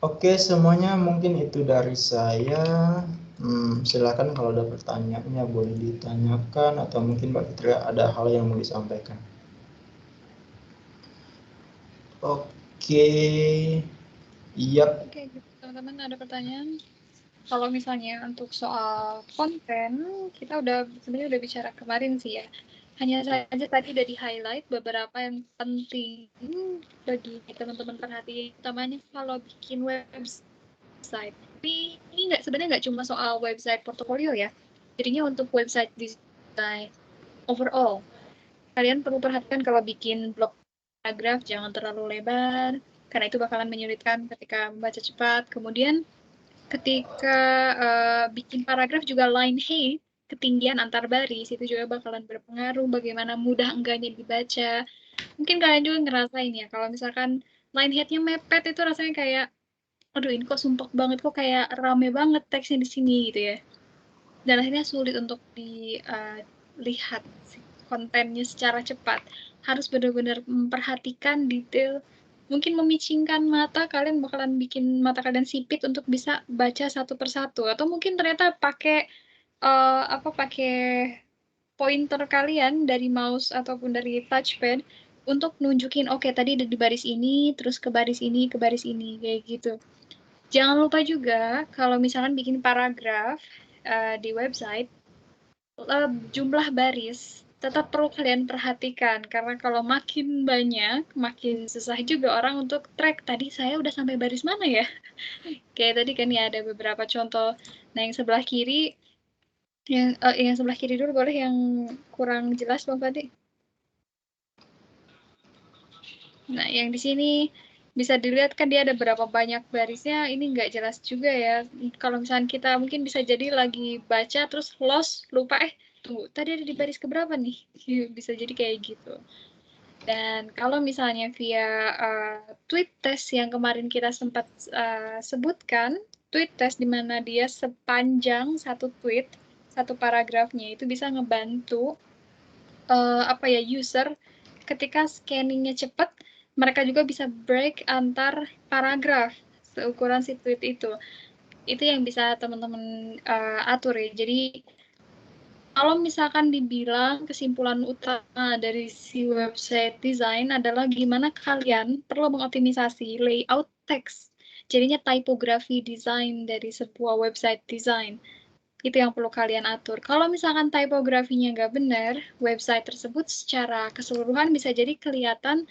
[SPEAKER 1] Oke, semuanya mungkin itu dari saya. Silakan kalau ada pertanyaannya boleh ditanyakan, atau mungkin Mbak Fitria ada hal yang mau disampaikan. Oke. Iya.
[SPEAKER 2] Oke, teman-teman ada pertanyaan? Kalau misalnya untuk soal konten, kita sebenarnya udah bicara kemarin sih ya. Hanya saja tadi udah di-highlight beberapa yang penting bagi teman-teman perhatian, utamanya kalau bikin website. Tapi ini sebenarnya nggak cuma soal website portofolio ya. Jadinya untuk website design overall, kalian perlu perhatikan kalau bikin blog paragraf jangan terlalu lebar, karena itu bakalan menyulitkan ketika membaca cepat. Kemudian ketika bikin paragraf juga line height, ketinggian antar baris, itu juga bakalan berpengaruh bagaimana mudah enggaknya dibaca. Mungkin kalian juga ngerasain ya, kalau misalkan line height-nya mepet itu rasanya kayak, aduh ini kok sumpek banget, kok kayak rame banget teksnya di sini gitu ya. Dan akhirnya sulit untuk dilihat kontennya secara cepat. Harus benar-benar memperhatikan detail, mungkin memicingkan mata, kalian bakalan bikin mata kalian sipit untuk bisa baca satu persatu, atau mungkin ternyata pakai pakai pointer kalian dari mouse ataupun dari touchpad untuk nunjukin oke, tadi ada di baris ini, terus ke baris ini, ke baris ini, kayak gitu. Jangan lupa juga kalau misalkan bikin paragraf di website, jumlah baris tetap perlu kalian perhatikan, karena kalau makin banyak, makin susah juga orang untuk track tadi saya udah sampai baris mana ya. Kayak tadi kan ya ada beberapa contoh. Nah, yang sebelah kiri, yang sebelah kiri dulu boleh, yang kurang jelas Bang Fadi. Nah, yang di sini bisa dilihat kan dia ada berapa banyak barisnya, ini nggak jelas juga ya. Kalau misalnya kita mungkin bisa jadi lagi baca terus lost, lupa tunggu, tadi ada di baris keberapa nih? Bisa jadi kayak gitu. Dan kalau misalnya via tweet test yang kemarin kita sempat sebutkan, tweet test di mana dia sepanjang satu tweet, satu paragrafnya itu bisa ngebantu user ketika scanningnya cepat, mereka juga bisa break antar paragraf seukuran si tweet itu. Itu yang bisa teman-teman atur ya. Jadi kalau misalkan dibilang kesimpulan utama dari si website design adalah gimana kalian perlu mengoptimisasi layout teks. Jadinya typography design dari sebuah website design. Itu yang perlu kalian atur. Kalau misalkan typografinya nggak benar, website tersebut secara keseluruhan bisa jadi kelihatan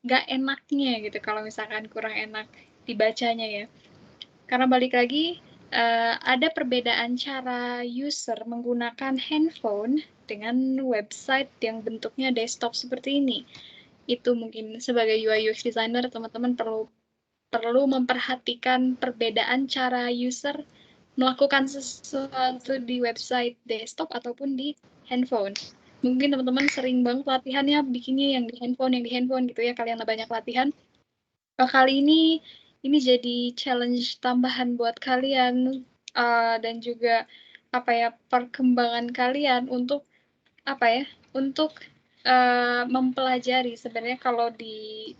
[SPEAKER 2] nggak enaknya gitu. Kalau misalkan kurang enak. dibacanya ya. Karena balik lagi, ada perbedaan cara user menggunakan handphone dengan website yang bentuknya desktop seperti ini. Itu mungkin sebagai UI UX designer, teman-teman perlu memperhatikan perbedaan cara user melakukan sesuatu di website desktop ataupun di handphone. Mungkin teman-teman sering banget latihannya bikinnya yang di handphone gitu ya, kalian banyak latihan. Kali ini jadi challenge tambahan buat kalian, dan juga apa ya, perkembangan kalian untuk apa ya, untuk mempelajari sebenarnya kalau di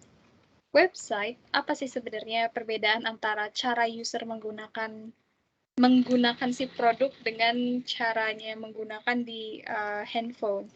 [SPEAKER 2] website apa sih sebenarnya perbedaan antara cara user menggunakan si produk dengan caranya menggunakan di handphone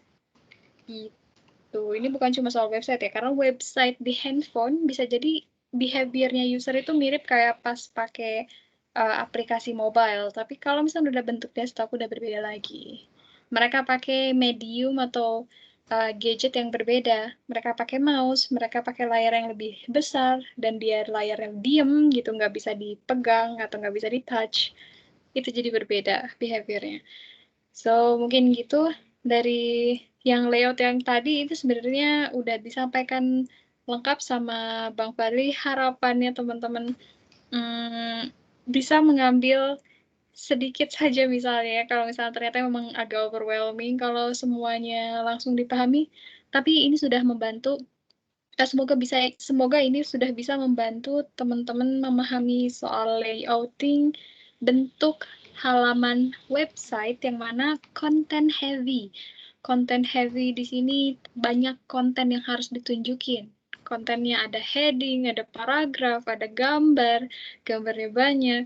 [SPEAKER 2] gitu. Ini bukan cuma soal website ya, karena website di handphone bisa jadi behaviornya user itu mirip kayak pas pakai aplikasi mobile, tapi kalau misalnya udah bentuk desktop udah berbeda lagi. Mereka pakai medium atau gadget yang berbeda. Mereka pakai mouse, mereka pakai layar yang lebih besar, dan dia layar yang diem gitu, nggak bisa dipegang atau nggak bisa di-touch. Itu jadi berbeda behaviornya. So, mungkin gitu dari yang layout yang tadi itu sebenarnya udah disampaikan lengkap sama Bang Fadli. Harapannya teman-teman bisa mengambil sedikit saja misalnya, kalau misalnya ternyata memang agak overwhelming kalau semuanya langsung dipahami, tapi ini sudah membantu. Semoga ini sudah bisa membantu teman-teman memahami soal layouting, bentuk halaman website yang mana content heavy. Content heavy di sini banyak konten yang harus ditunjukin. Kontennya ada heading, ada paragraf, ada gambar, gambarnya banyak.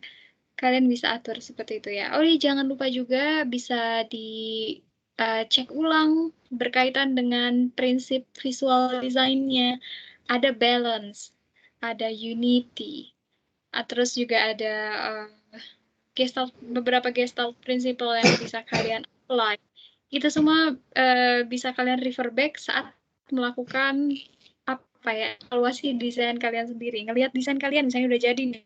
[SPEAKER 2] Kalian bisa atur seperti itu ya. Oh iya, jangan lupa juga bisa cek ulang berkaitan dengan prinsip visual design-nya. Ada balance, ada unity, terus juga ada beberapa gestalt principle yang bisa kalian apply. Itu semua bisa kalian refer back saat melakukan apa ya, evaluasi desain kalian sendiri. Ngelihat desain kalian misalnya udah jadi nih.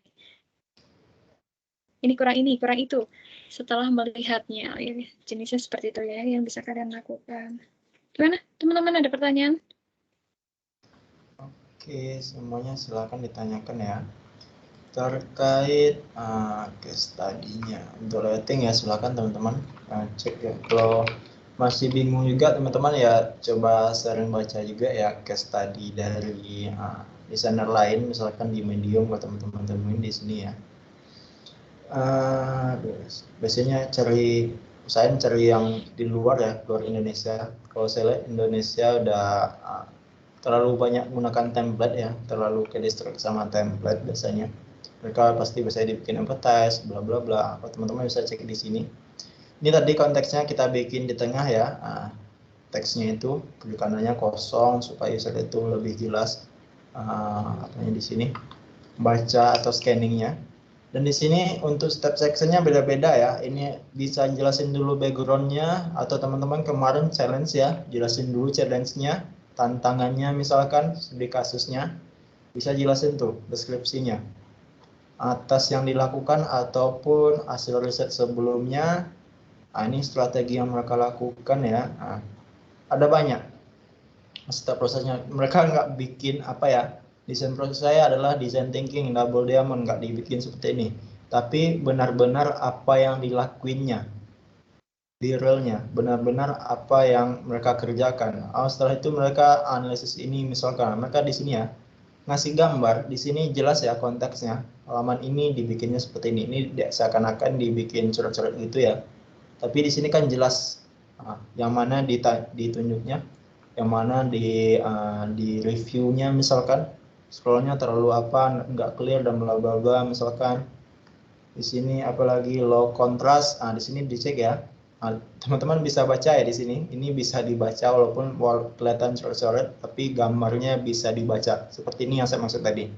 [SPEAKER 2] Ini, kurang itu. Setelah melihatnya, ya, jenisnya seperti itu ya yang bisa kalian lakukan. Gimana? Teman-teman ada pertanyaan?
[SPEAKER 1] Oke, semuanya silakan ditanyakan ya. Terkait case study-nya untuk layouting ya, silakan teman-teman cek ya. Kalau masih bingung juga teman-teman ya, coba sering baca juga ya case study dari desainer lain, misalkan di Medium buat teman-teman temuin di sini ya. Biasanya usahain cari yang di luar ya, luar Indonesia. Kalau saya lihat Indonesia udah terlalu banyak menggunakan template ya, terlalu ke distract sama template biasanya. Mereka pasti bisa dibikin empathize, bla bla bla. Teman-teman bisa cek di sini. Ini tadi konteksnya kita bikin di tengah ya. Teksnya itu kiri kanannya kosong supaya user itu lebih jelas apanya di sini, baca atau scanningnya. Dan di sini untuk step sectionnya beda-beda ya. Ini bisa jelasin dulu backgroundnya, atau teman-teman kemarin challenge ya, jelasin dulu challenge-nya, tantangannya misalkan di kasusnya, bisa jelasin tuh deskripsinya. Atas yang dilakukan ataupun hasil riset sebelumnya, ini strategi yang mereka lakukan ya. Ada banyak setiap prosesnya. Mereka nggak bikin apa ya, desain proses saya adalah design thinking double diamond, nggak dibikin seperti ini, tapi benar-benar apa yang dilakuinnya di realnya, benar-benar apa yang mereka kerjakan. Setelah itu mereka analisis ini, misalkan mereka di sini ya ngasih gambar, di sini jelas ya konteksnya, halaman ini dibikinnya seperti ini seakan-akan dibikin coret-coret gitu ya, tapi di sini kan jelas yang mana ditunjuknya, yang mana di reviewnya, misalkan scrollnya terlalu apa, nggak clear dan bla bla bla, misalkan di sini apalagi low contrast. Di sini dicek ya, teman-teman bisa baca ya di sini, ini bisa dibaca walaupun kelihatan coret-coret tapi gambarnya bisa dibaca seperti ini yang saya maksud tadi.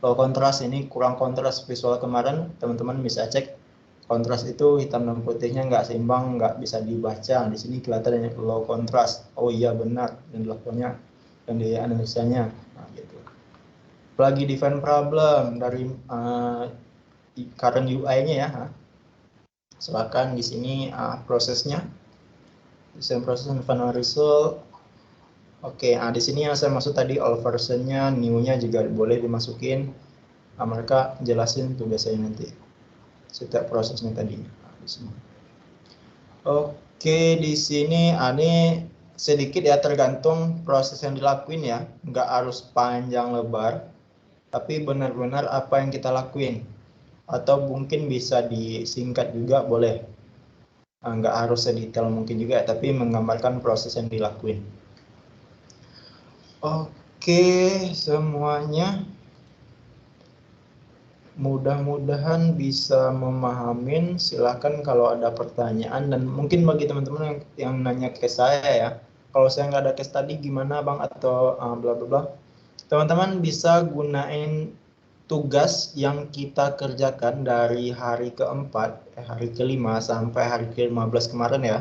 [SPEAKER 1] Low contrast ini kurang kontras visual kemarin, teman-teman bisa cek kontras itu hitam dan putihnya nggak seimbang, nggak bisa dibaca. Di sini kelihatan low contrast. Oh iya benar, dan dilakukannya dan dianalisanya. Gitu. Apalagi define problem dari current UI-nya ya. Silakan di sini prosesnya, design proses and final result. Oke, di sini yang saya maksud tadi all versionnya, new-nya juga boleh dimasukin. Mereka jelasin tuh biasanya nanti setiap prosesnya tadi. Di sini. Oke, di sini ini sedikit ya tergantung proses yang dilakuin ya, nggak harus panjang lebar, tapi benar-benar apa yang kita lakuin. Atau mungkin bisa disingkat juga boleh. Nggak harus sedetail mungkin juga, tapi menggambarkan proses yang dilakuin. Oke, semuanya. Mudah-mudahan bisa memahamin. Silakan kalau ada pertanyaan, dan mungkin bagi teman-teman yang nanya ke saya ya, kalau saya nggak ada case tadi gimana bang atau bla bla bla, teman-teman bisa gunain tugas yang kita kerjakan dari hari keempat, hari kelima sampai hari ke-15 kemarin ya.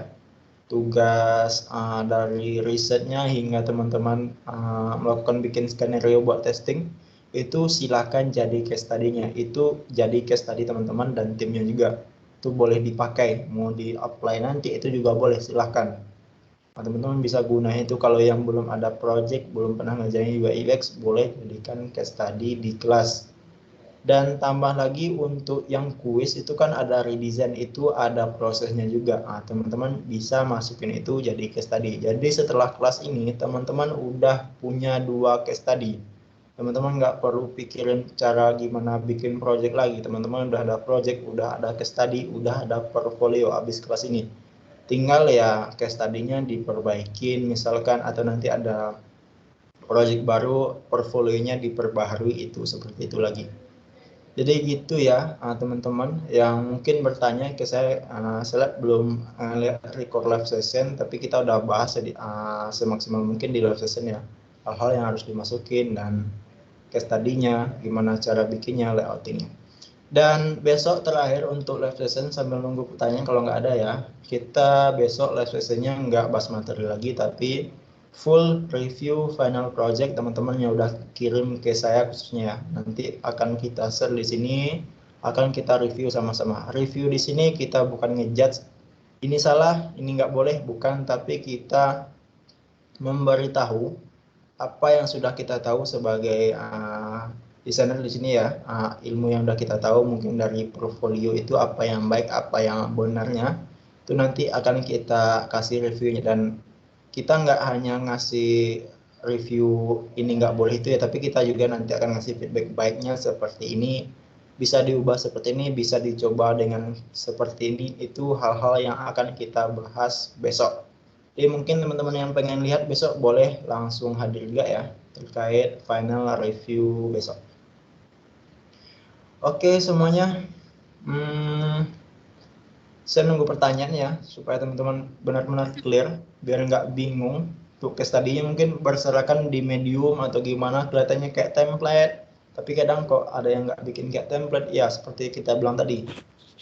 [SPEAKER 1] Tugas dari risetnya hingga teman-teman melakukan bikin skenario buat testing, itu silakan jadi case study-nya. Itu jadi case study teman-teman dan timnya juga. Itu boleh dipakai, mau di-apply nanti itu juga boleh, silahkan. Teman-teman bisa guna itu kalau yang belum ada project, belum pernah ngajarin UI UX, boleh jadikan case study di kelas. Dan tambah lagi untuk yang kuis itu kan ada redesign, itu ada prosesnya juga. Teman-teman bisa masukin itu jadi case study. Jadi setelah kelas ini teman-teman udah punya 2 case study. Teman-teman nggak perlu pikirin cara gimana bikin project lagi. Teman-teman udah ada project, udah ada case study, udah ada portfolio habis kelas ini. Tinggal ya case study-nya diperbaikin misalkan, atau nanti ada project baru, portfolionya diperbaharui, itu seperti itu lagi. Jadi gitu ya teman-teman yang mungkin bertanya ke saya belum lihat record live session, tapi kita udah bahas semaksimal mungkin di live session ya, hal-hal yang harus dimasukin dan case tadinya, gimana cara bikinnya, layoutingnya. Dan besok terakhir untuk live session sambil nunggu pertanyaan kalau nggak ada ya, kita besok live sessionnya nggak bahas materi lagi, tapi full review final project teman-teman yang udah kirim ke saya khususnya. Nanti akan kita share di sini, akan kita review sama-sama. Review di sini kita bukan ngejudge ini salah, ini nggak boleh, bukan, tapi kita memberitahu apa yang sudah kita tahu sebagai desainer di sini ya, ilmu yang udah kita tahu mungkin dari portfolio itu apa yang baik, apa yang benarnya, itu nanti akan kita kasih reviewnya. Dan kita nggak hanya ngasih review ini nggak boleh itu ya, tapi kita juga nanti akan ngasih feedback baiknya seperti ini, bisa diubah seperti ini, bisa dicoba dengan seperti ini. Itu hal-hal yang akan kita bahas besok. Jadi mungkin teman-teman yang pengen lihat besok boleh langsung hadir juga ya terkait final review besok. Oke semuanya, saya nunggu pertanyaan ya supaya teman-teman benar-benar clear biar nggak bingung. Untuk case tadinya mungkin berserakan di Medium atau gimana, kelihatannya kayak template, tapi kadang kok ada yang nggak bikin kayak template ya, seperti kita bilang tadi.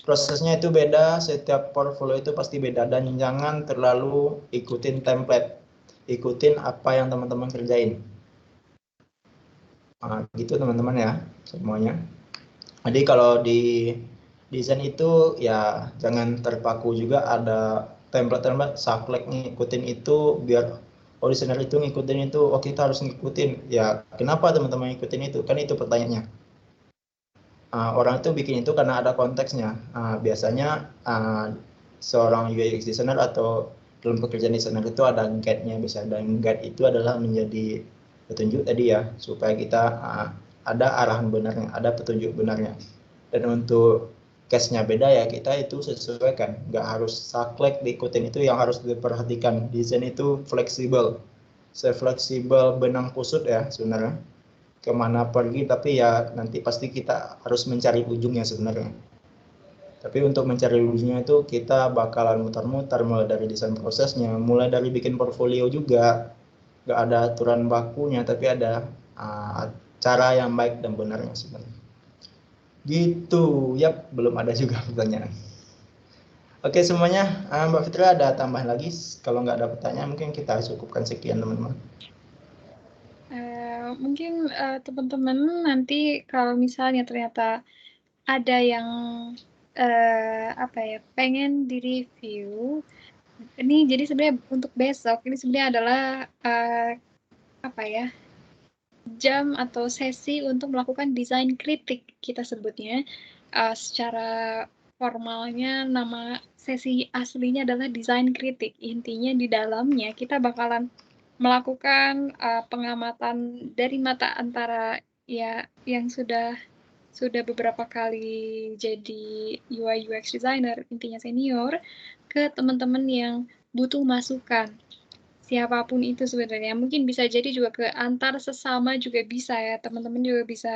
[SPEAKER 1] Prosesnya itu beda, setiap portfolio itu pasti beda, dan jangan terlalu ikutin template. Ikutin apa yang teman-teman kerjain. Gitu teman-teman ya semuanya. Jadi kalau di desain itu ya jangan terpaku juga ada template-template saklek ngikutin itu, biar desainer itu ngikutin itu, kita harus ngikutin. Ya kenapa teman-teman ngikutin itu? Kan itu pertanyaannya. Orang itu bikin itu karena ada konteksnya. Biasanya seorang UX designer atau dalam pekerjaan desainer itu ada guide-nya, bisa, dan guide itu adalah menjadi petunjuk tadi ya, supaya kita ada arahan benarnya, ada petunjuk benarnya. Dan untuk case-nya beda ya, kita itu sesuaikan, nggak harus saklek diikutin. Itu yang harus diperhatikan. Desain itu fleksibel, se-fleksibel benang kusut ya sebenarnya, kemana pergi, tapi ya nanti pasti kita harus mencari ujungnya sebenarnya. Tapi untuk mencari ujungnya itu kita bakalan muter-muter, mulai dari desain prosesnya, mulai dari bikin portfolio juga. Nggak ada aturan bakunya, tapi ada cara yang baik dan benarnya sebenarnya. Gitu, yap, belum ada juga pertanyaan. Oke semuanya, Mbak Fitra ada tambahan lagi? Kalau nggak ada pertanyaan mungkin kita cukupkan sekian teman-teman.
[SPEAKER 2] mungkin teman-teman nanti kalau misalnya ternyata ada yang pengen direview, ini jadi sebenarnya untuk besok ini sebenarnya adalah jam atau sesi untuk melakukan desain kritik kita sebutnya. Secara formalnya nama sesi aslinya adalah desain kritik. Intinya di dalamnya kita bakalan melakukan pengamatan dari mata antara ya yang sudah beberapa kali jadi UI UX designer, intinya senior, ke teman-teman yang butuh masukan. Siapapun itu sebenarnya, mungkin bisa jadi juga ke antar sesama juga bisa ya, teman-teman juga bisa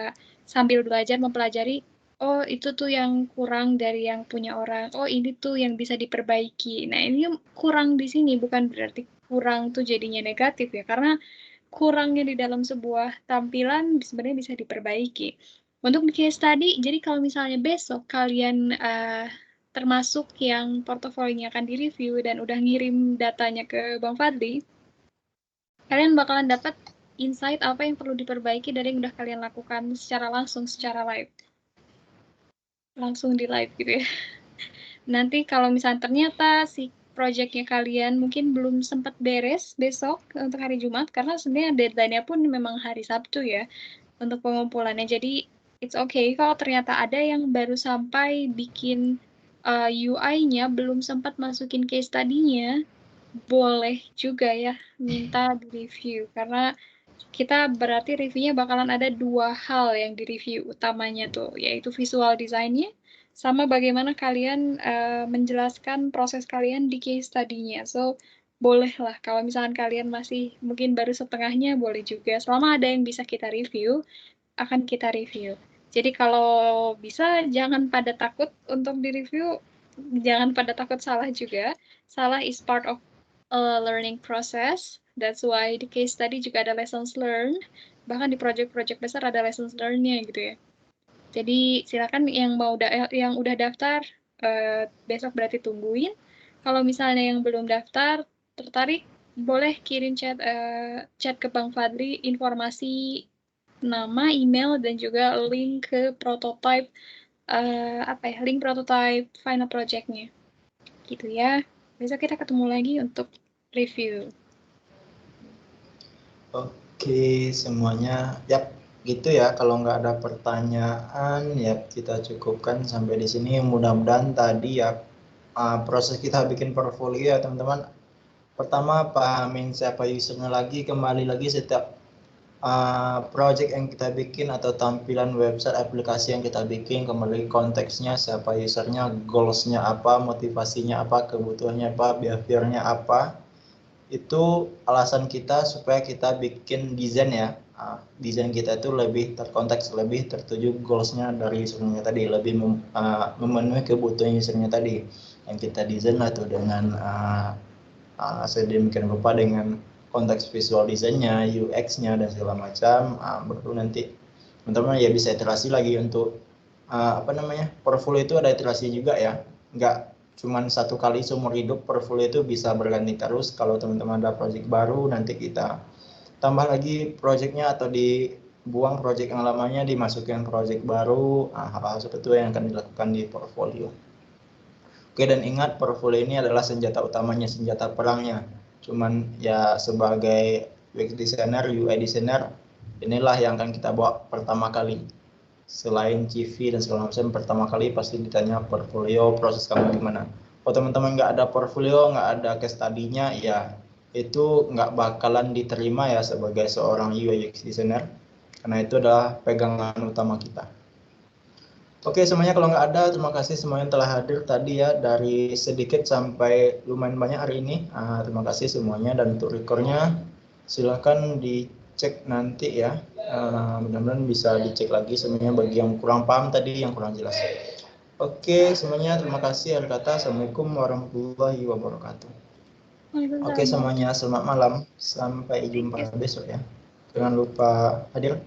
[SPEAKER 2] sambil belajar mempelajari, oh itu tuh yang kurang dari yang punya orang, oh ini tuh yang bisa diperbaiki. Nah ini kurang di sini bukan berarti kurang tuh jadinya negatif ya, karena kurangnya di dalam sebuah tampilan sebenarnya bisa diperbaiki. Untuk case study, jadi kalau misalnya besok kalian termasuk yang portofolionya akan direview dan udah ngirim datanya ke Bang Fadli, kalian bakalan dapat insight apa yang perlu diperbaiki dari yang udah kalian lakukan secara langsung, secara live. Langsung di live gitu ya. Nanti kalau misalnya ternyata si projectnya kalian mungkin belum sempat beres besok untuk hari Jumat, karena sebenarnya deadline-nya pun memang hari Sabtu ya untuk pengumpulannya. Jadi it's okay kalau ternyata ada yang baru sampai bikin UI-nya belum sempat masukin case study-nya, boleh juga ya minta di-review. Karena kita berarti reviewnya bakalan ada dua hal yang di-review utamanya tuh, yaitu visual design-nya sama bagaimana kalian menjelaskan proses kalian di case study-nya. So, bolehlah kalau misalkan kalian masih mungkin baru setengahnya, boleh juga. Selama ada yang bisa kita review, akan kita review. Jadi kalau bisa jangan pada takut untuk di-review, jangan pada takut salah juga. Salah is part of a learning process. That's why di case study juga ada lessons learned. Bahkan di project-project besar ada lessons learned-nya gitu ya. Jadi silakan yang udah daftar besok berarti tungguin. Kalau misalnya yang belum daftar, tertarik, boleh kirim chat ke Bang Fadli informasi nama, email, dan juga link ke prototype link prototype final project-nya. Gitu ya. Besok kita ketemu lagi untuk review.
[SPEAKER 1] Oke, semuanya. Yap, gitu ya. Kalau nggak ada pertanyaan, ya kita cukupkan sampai di sini. Mudah-mudahan tadi ya proses kita bikin portfolio ya teman-teman. Pertama, pahamin siapa usernya lagi. Kembali lagi setiap project yang kita bikin atau tampilan website aplikasi yang kita bikin, kembali konteksnya, siapa usernya, goalsnya apa, motivasinya apa, kebutuhannya apa, behaviornya apa. Itu alasan kita supaya kita bikin desain ya. Desain kita itu lebih terkonteks, lebih tertuju goalsnya dari usernya tadi, lebih memenuhi kebutuhan usernya tadi yang kita desain atau dengan sedemikian rupa dengan konteks visual desainnya, UX-nya dan segala macam. Baru nanti teman-teman ya bisa iterasi lagi untuk portfolio itu ada iterasi juga ya, nggak cuman satu kali seumur hidup. Portfolio itu bisa berganti terus. Kalau teman-teman ada project baru, nanti kita tambah lagi projectnya atau dibuang project yang lamanya, dimasukin project baru. Hal-hal seperti itu yang akan dilakukan di portfolio. Oke, dan ingat portfolio ini adalah senjata utamanya, senjata perangnya. Cuman ya sebagai UX designer, UI designer, inilah yang akan kita bawa pertama kali. Selain CV dan segala macam, pertama kali pasti ditanya portfolio, proses kamu gimana. Kalau teman-teman nggak ada portfolio, nggak ada case study-nya, ya itu nggak bakalan diterima ya sebagai seorang UI UX designer. Karena itu adalah pegangan utama kita. Oke semuanya, kalau nggak ada, terima kasih semuanya yang telah hadir tadi ya, dari sedikit sampai lumayan banyak hari ini. Terima kasih semuanya, dan untuk recordnya silahkan dicek nanti ya. Mudah-mudahan bisa dicek lagi semuanya bagi yang kurang paham tadi, yang kurang jelas. Oke semuanya, terima kasih. Akhir kata, Assalamualaikum warahmatullahi wabarakatuh. Oke semuanya, selamat malam, sampai jumpa besok ya. Jangan lupa hadir.